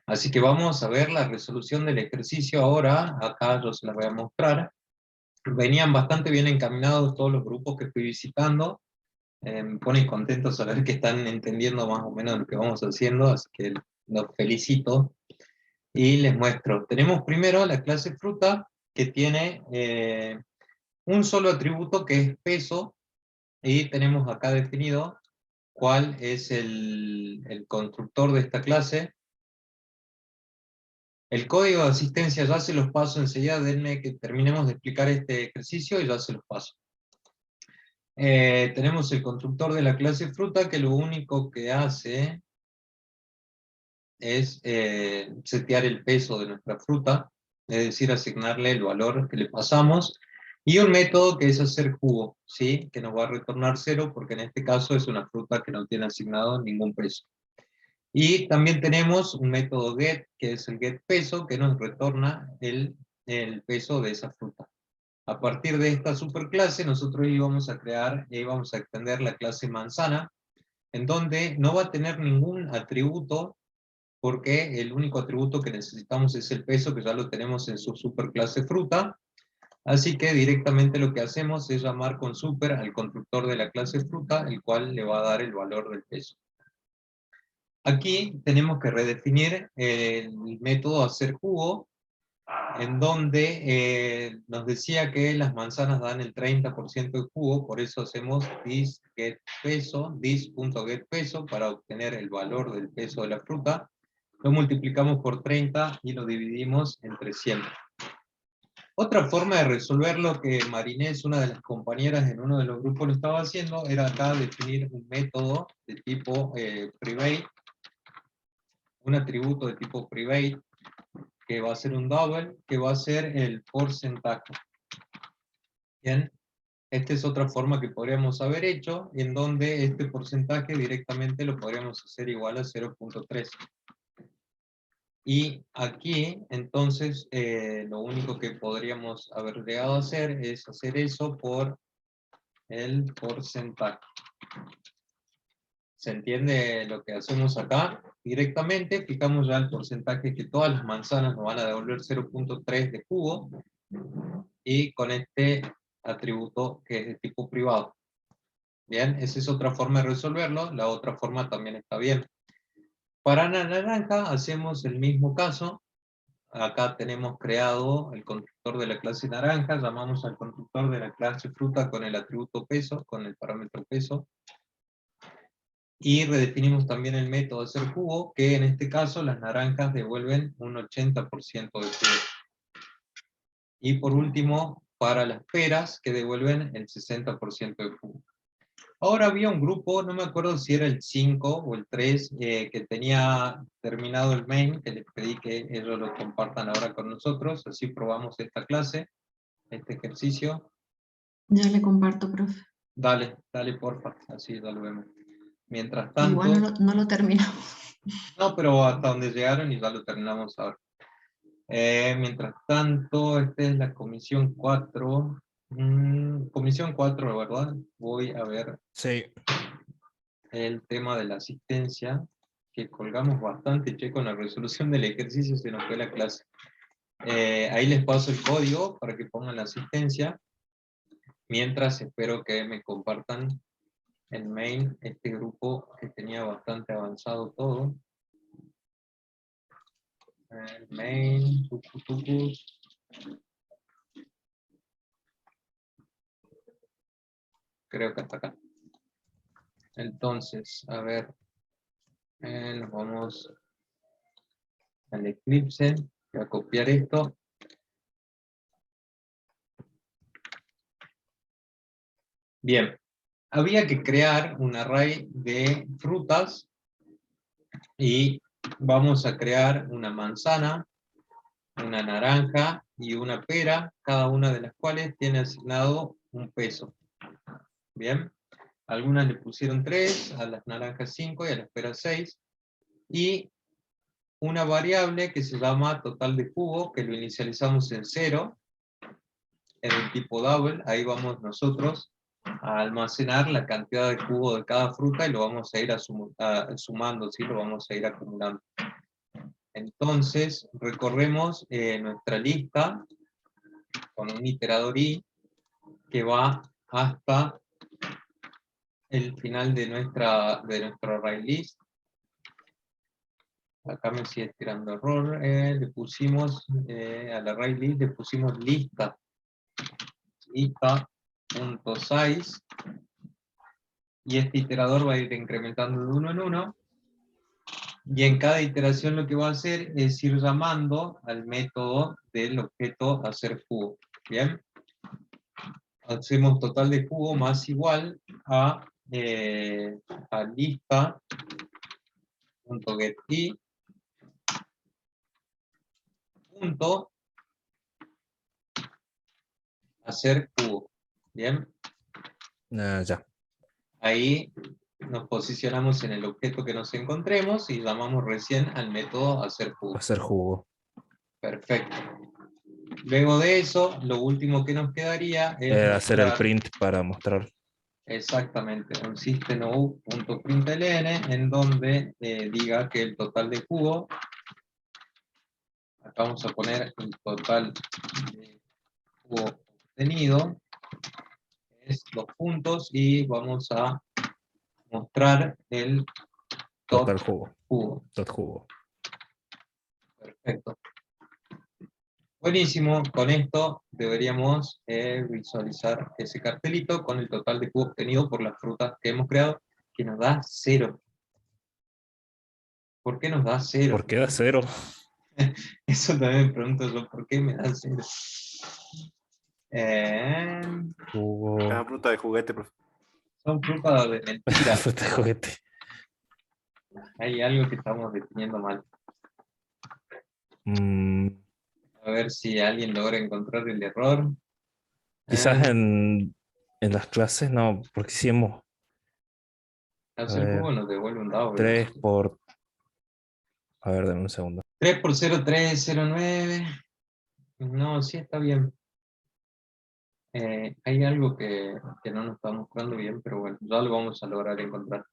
Así que vamos a ver la resolución del ejercicio ahora. Acá yo se la voy a mostrar. Venían bastante bien encaminados todos los grupos que fui visitando. Me pone contento saber que están entendiendo más o menos lo que vamos haciendo, así que los felicito. Y les muestro. Tenemos primero la clase fruta, que tiene un solo atributo que es peso, y tenemos acá definido cuál es el constructor de esta clase. El código de asistencia ya se los paso enseguida, denme que terminemos de explicar este ejercicio y ya se los paso. Tenemos el constructor de la clase fruta, que lo único que hace es setear el peso de nuestra fruta, es decir, asignarle el valor que le pasamos, y un método que es hacer jugo, ¿sí? Que nos va a retornar 0, porque en este caso es una fruta que no tiene asignado ningún peso. Y también tenemos un método get, que es el getPeso, que nos retorna el peso de esa fruta. A partir de esta superclase, nosotros íbamos a crear, íbamos a extender la clase manzana, en donde no va a tener ningún atributo, porque el único atributo que necesitamos es el peso, que ya lo tenemos en su superclase fruta. Así que directamente lo que hacemos es llamar con super al constructor de la clase fruta, el cual le va a dar el valor del peso. Aquí tenemos que redefinir el método hacer jugo, en donde nos decía que las manzanas dan el 30% de jugo, por eso hacemos this.getPeso, this.getPeso, para obtener el valor del peso de la fruta. Lo multiplicamos por 30 y lo dividimos entre 100. Otra forma de resolverlo, que Marinés, una de las compañeras en uno de los grupos lo estaba haciendo, era acá definir un método de tipo private, un atributo de tipo private, que va a ser un double, que va a ser el porcentaje. Bien, esta es otra forma que podríamos haber hecho, en donde este porcentaje directamente lo podríamos hacer igual a 0.3. Y aquí, entonces, lo único que podríamos haber llegado a hacer es hacer eso por el porcentaje. ¿Se entiende lo que hacemos acá? Directamente fijamos ya el porcentaje que todas las manzanas nos van a devolver 0.3 de jugo, y con este atributo que es de tipo privado. Bien, esa es otra forma de resolverlo, la otra forma también está bien. Para la naranja hacemos el mismo caso. Acá tenemos creado el constructor de la clase naranja, llamamos al constructor de la clase fruta con el atributo peso, con el parámetro peso. Y redefinimos también el método de hacer jugo, que en este caso las naranjas devuelven un 80% de jugo. Y por último, para las peras, que devuelven el 60% de jugo. Ahora había un grupo, no me acuerdo si era el 5 o el 3, que tenía terminado el main, que les pedí que ellos lo compartan ahora con nosotros, así probamos esta clase, este ejercicio. Ya le comparto, profe. Dale, dale porfa, así ya lo vemos. Mientras tanto... Igual no lo terminamos. No, pero hasta donde llegaron y ya lo terminamos ahora. Mientras tanto, esta es la comisión 4. Comisión 4, ¿verdad? Voy a ver Sí. el tema de la asistencia, que colgamos bastante, che, con la resolución del ejercicio se nos fue la clase. Ahí les paso el código para que pongan la asistencia, mientras espero que me compartan el main, este grupo que tenía bastante avanzado todo. El main, creo que hasta acá. Entonces, a ver, nos vamos al Eclipse, voy a copiar esto. Bien, había que crear un array de frutas y vamos a crear una manzana, una naranja y una pera, cada una de las cuales tiene asignado un peso. Bien, algunas le pusieron 3, a las naranjas 5 y a las peras 6. Y una variable que se llama total de jugo, que lo inicializamos en 0, en el tipo double, ahí vamos nosotros a almacenar la cantidad de jugo de cada fruta y lo vamos a ir sumando, ¿sí? Lo vamos a ir acumulando. Entonces, recorremos nuestra lista con un iterador i que va hasta el final de nuestro array list. Acá me sigue tirando error. Le pusimos al array list, le pusimos lista.size, y este iterador va a ir incrementando de uno en uno, y en cada iteración lo que va a hacer es ir llamando al método del objeto hacer jugo. Bien, hacemos total de jugo más igual a lista.getI punto hacer jugo. Bien, Ya. ahí nos posicionamos en el objeto que nos encontremos y llamamos recién al método hacer jugo. Hacer jugo. Perfecto. Luego de eso, lo último que nos quedaría es Hacer el mostrar print para mostrar. exactamente un system.out.println en donde diga que el total de jugo, acá vamos a poner el total de jugo obtenido, es 2 puntos, y vamos a mostrar el Total jugo. jugo. Tot jugo. Perfecto. Buenísimo, con esto deberíamos visualizar ese cartelito con el total de jugo obtenido por las frutas que hemos creado, que nos da 0. ¿Por qué nos da 0? ¿Por qué da 0? Eso también me pregunto yo, ¿por qué me da 0? Jugo. Cada fruta de juguete, profe. Son frutas de mentira. Fruta de juguete. Hay algo que estamos definiendo mal. A ver si alguien logra encontrar el error. Quizás en las clases no, porque hicimos Hacer jugo nos devuelve un dado. 3 por... A ver, dame un segundo. 3 por 0,309. No, sí está bien. Hay algo que no nos está mostrando bien, pero bueno, ya lo vamos a lograr encontrar.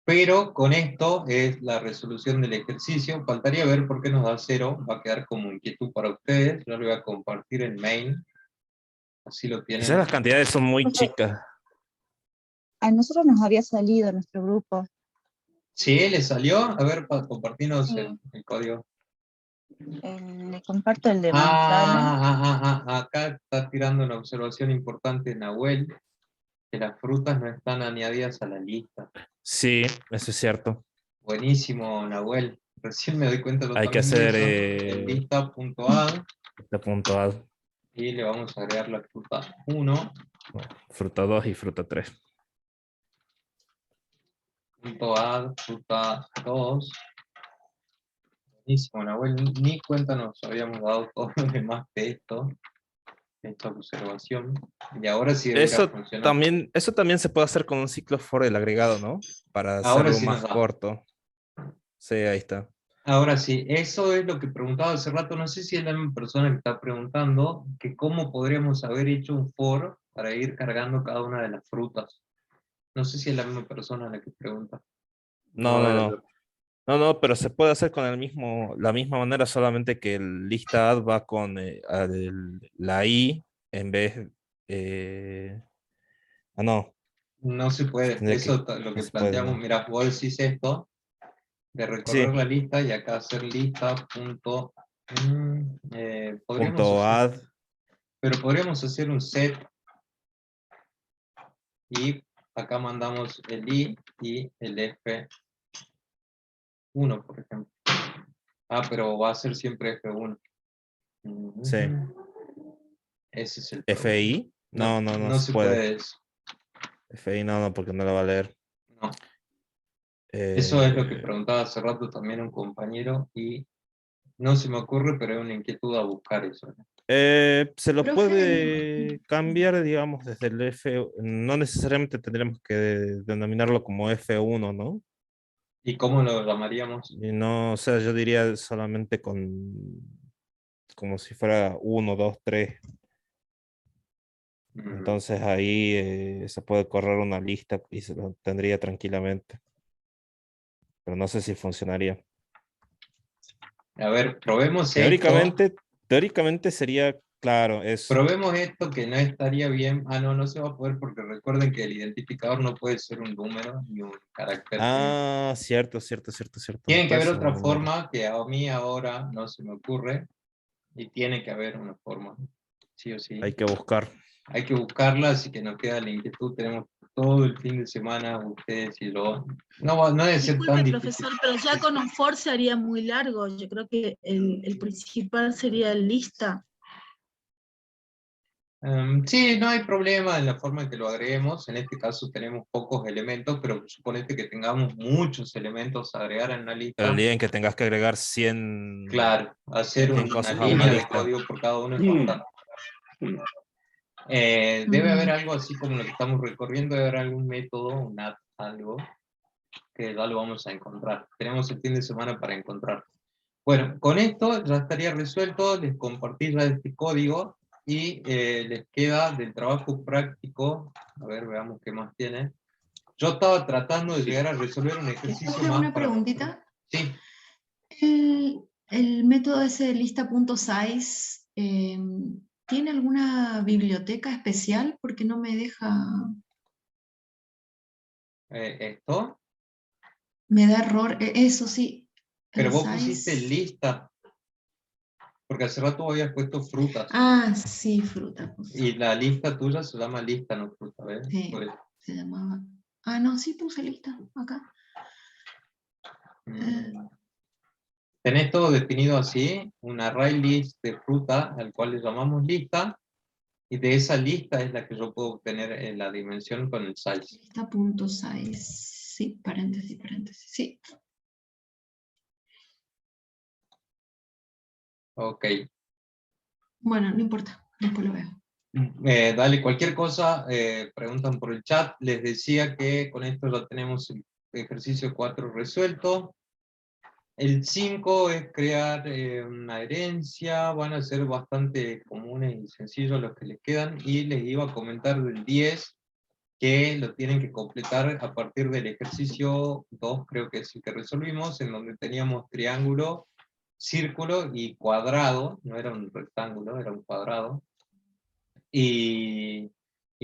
Pero con esto es la resolución del ejercicio. Faltaría ver por qué nos da 0. Va a quedar como inquietud para ustedes. Yo lo voy a compartir en main. Así lo tienen. Quizás las cantidades son muy chicas. A nosotros nos había salido nuestro grupo. ¿Sí? ¿Le salió? A ver, compartirnos Sí. el código. Le comparto el de manzana. Acá está tirando una observación importante Nahuel, que las frutas no están añadidas a la lista. Sí, eso es cierto. Buenísimo, Nahuel. Recién me doy cuenta. Hay que hacer lista.add. Lista.add. Y le vamos a agregar la fruta 1. Fruta 2 y fruta 3. .add, fruta 2. Buenísimo, Nahuel. Ni cuenta nos habíamos dado todo lo demás de esto. Esta observación. Y ahora sí debería funcionar. Eso también se puede hacer con un ciclo for del agregado, ¿no? Para Ahora hacerlo sí más corto. Sí, ahí está. Ahora sí, eso es lo que preguntaba hace rato. No sé si es la misma persona que está preguntando que cómo podríamos haber hecho un for para ir cargando cada una de las frutas. No sé si es la misma persona la que pregunta. No, pero se puede hacer con la misma manera, solamente que el lista add va con la i en vez. No. No se puede. Eso es lo que planteamos. No. Mira, vos decís esto, de recorrer la lista y acá hacer lista. Punto add. Pero podríamos hacer un set y acá mandamos el i y el f1, por ejemplo. Pero va a ser siempre f1. Sí. Ese es el FI. No se puede eso. FI no, porque no lo va a leer. No. Eso es lo que preguntaba hace rato también un compañero y no se me ocurre, pero es una inquietud a buscar eso. Se lo puede cambiar, digamos, desde el F. No necesariamente tendremos que denominarlo como F1, ¿no? ¿Y cómo lo llamaríamos? Y no, o sea, yo diría solamente como si fuera 1, 2, 3. Entonces ahí se puede correr una lista y se lo tendría tranquilamente. Pero no sé si funcionaría. A ver, probemos esto. Teóricamente sería, claro, es... Probemos esto que no estaría bien. Ah, no, no se va a poder porque recuerden que el identificador no puede ser un número ni un carácter. Ah, cierto. Tiene que haber otra número. forma que a mí ahora no se me ocurre. Y tiene que haber una forma, sí o sí. Hay que buscar. Hay que buscarla, así que nos queda la inquietud. Tenemos todo el fin de semana, ustedes y yo. No debe ser tan Disculpe, difícil. profesor, pero ya con un for se haría muy largo. Yo creo que el principal sería el lista. Sí, no hay problema en la forma en que lo agreguemos. En este caso tenemos pocos elementos, pero suponete que tengamos muchos elementos a agregar en una lista. El día en que tengas que agregar 100... Claro, hacer 100 una cosas a línea una de lista. código por cada uno es bastante. Debe haber algo así como lo que estamos recorriendo, debe haber algún método, algo, que ya lo vamos a encontrar. Tenemos el fin de semana para encontrar. Bueno, con esto ya estaría resuelto, les compartí ya este código y les queda del trabajo práctico, a ver, veamos qué más tiene. Yo estaba tratando de llegar a resolver un ejercicio más. Una preguntita. Sí. El método ese de lista.size, ¿tiene alguna biblioteca especial? Porque no me deja... ¿Esto? Me da error, eso sí. Pero vos size. pusiste lista. Porque hace rato habías puesto frutas. Ah, sí, fruta. Y la lista tuya se llama lista, no fruta, ¿ves? Sí, se llamaba... Ah, no, sí puse lista acá. Tenés todo definido así, un array list de fruta, al cual le llamamos lista, y de esa lista es la que yo puedo obtener en la dimensión con el size. Lista.size, sí, paréntesis, sí. Ok. Bueno, no importa, después lo veo. Dale, cualquier cosa, preguntan por el chat. Les decía que con esto ya tenemos el ejercicio 4 resuelto. El 5 es crear una herencia, van a ser bastante comunes y sencillos los que les quedan, y les iba a comentar del 10, que lo tienen que completar a partir del ejercicio 2, creo que es el que resolvimos, en donde teníamos triángulo, círculo y cuadrado, no era un rectángulo, era un cuadrado. Y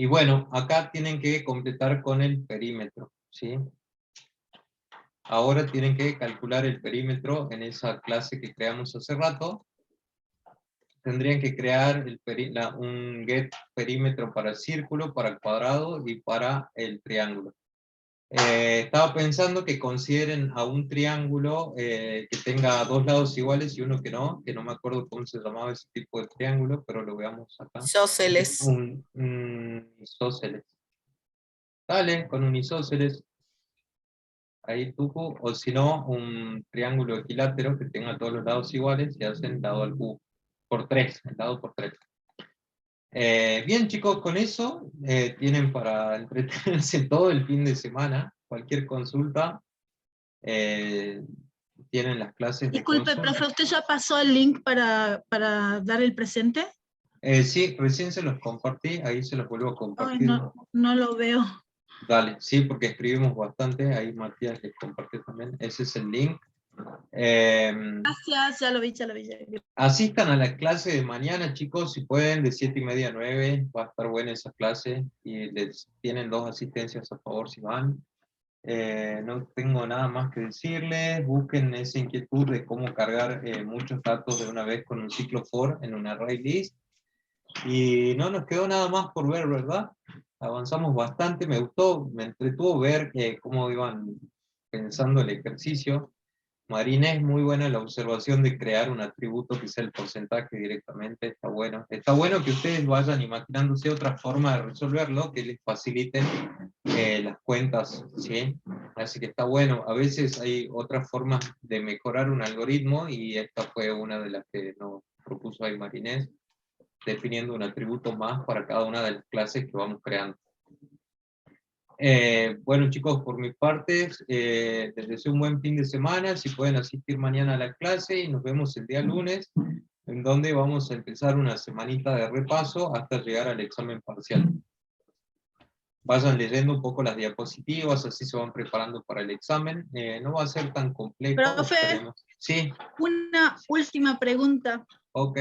bueno, acá tienen que completar con el perímetro, ¿sí? Ahora tienen que calcular el perímetro en esa clase que creamos hace rato. Tendrían que crear un get perímetro para el círculo, para el cuadrado y para el triángulo. Estaba pensando que consideren a un triángulo que tenga dos lados iguales y uno que no me acuerdo cómo se llamaba ese tipo de triángulo, pero lo veamos acá. Isósceles. Un isósceles. Dale, con un isósceles. Ahí tuvo, o si no, un triángulo equilátero que tenga todos los lados iguales y hacen lado al cubo. Por 3, el lado por 3. Bien chicos, con eso tienen para entretenerse todo el fin de semana. Cualquier consulta, tienen las clases de Disculpe, consulta. profe, ¿usted ya pasó el link para dar el presente? Sí, recién se los compartí, ahí se los vuelvo a compartir. Ay, no lo veo. Dale, sí, porque escribimos bastante, ahí Matías les compartió también, ese es el link. Gracias, ya lo vi. Asistan a la clase de mañana, chicos, si pueden, de 7:30 a 9, va a estar buena esa clase, y les tienen 2 asistencias a favor si van. No tengo nada más que decirles, busquen esa inquietud de cómo cargar muchos datos de una vez con un ciclo for en un array list. Y no nos quedó nada más por ver, ¿verdad? Avanzamos bastante, me gustó, me entretuvo ver cómo iban pensando el ejercicio. Marina, es muy buena la observación de crear un atributo que sea el porcentaje directamente, está bueno. Está bueno que ustedes vayan imaginándose otra forma de resolverlo, que les faciliten las cuentas, ¿sí? Así que está bueno. A veces hay otras formas de mejorar un algoritmo, y esta fue una de las que nos propuso ahí Marinés, definiendo un atributo más para cada una de las clases que vamos creando. Bueno chicos, por mi parte, les deseo un buen fin de semana, si pueden asistir mañana a la clase, y nos vemos el día lunes. en donde vamos a empezar una semanita de repaso hasta llegar al examen parcial. Vayan leyendo un poco las diapositivas, así se van preparando para el examen. No va a ser tan complejo. Profe, esperemos. Sí, una última pregunta. ok.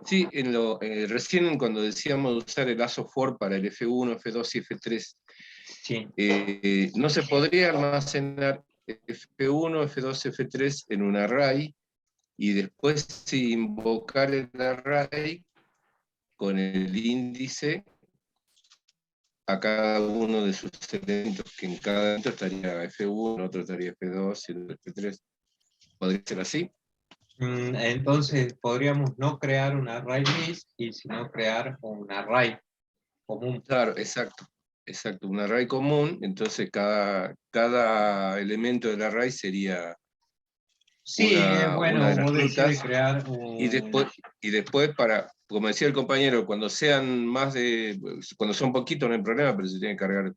Sí, recién cuando decíamos usar el ASO4 para el F1, F2 y F3, sí. ¿no se podría almacenar F1, F2, F3 en un array y después invocar el array con el índice a cada uno de sus elementos, que en cada elemento estaría F1, otro estaría F2 y otro F3? ¿Podría ser así? Entonces podríamos no crear un array list, y sino crear un array común. Claro, exacto. Exacto, un array común, entonces cada elemento del array sería Sí, bueno, una de las vos decís frutas, crear un... y después para, como decía el compañero, cuando son poquitos no hay problema, pero se tiene que cargar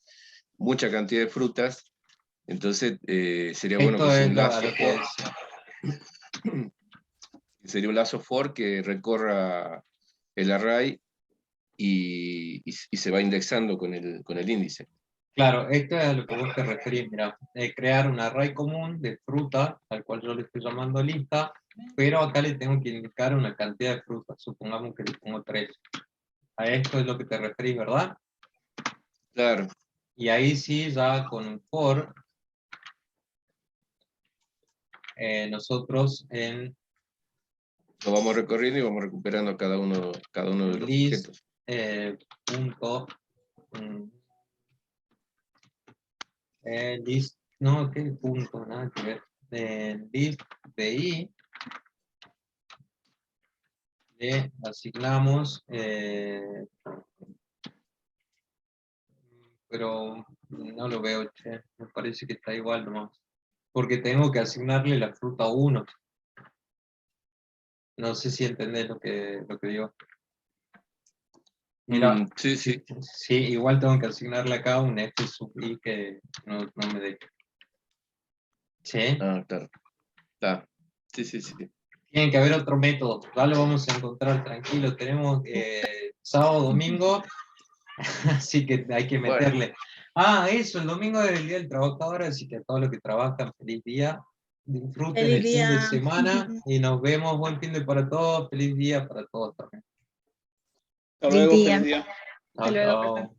mucha cantidad de frutas, entonces sería bueno que sea un lazo sería un lazo for que recorra el array y se va indexando con el índice. Claro, esto es a lo que vos te referís, mira, crear un array común de fruta, al cual yo le estoy llamando lista, pero acá le tengo que indicar una cantidad de frutas, supongamos que le pongo 3. A esto es lo que te referís, ¿verdad? Claro. Y ahí sí, ya con un for, nosotros lo vamos recorriendo y vamos recuperando cada uno de los list, objetos. Punto, list, no, ¿qué punto? Nada que ver. List de i, le asignamos, pero no lo veo, che, me parece que está igual nomás, porque tengo que asignarle la fruta 1. No sé si entendés lo que digo. Mira, sí, sí. Sí, igual tengo que asignarle acá un f sub i que no me deja. ¿Sí? Ah, claro. Está. Sí. Tiene que haber otro método, ya lo vamos a encontrar, tranquilo. Tenemos sábado, domingo, así que hay que meterle. Bueno. Eso, el domingo es el Día del Trabajador, así que a todos los que trabajan, feliz día. Disfruten el fin de semana y nos vemos. Buen fin de para todos, feliz día para todos también. Hasta luego, feliz día. Chao, chao.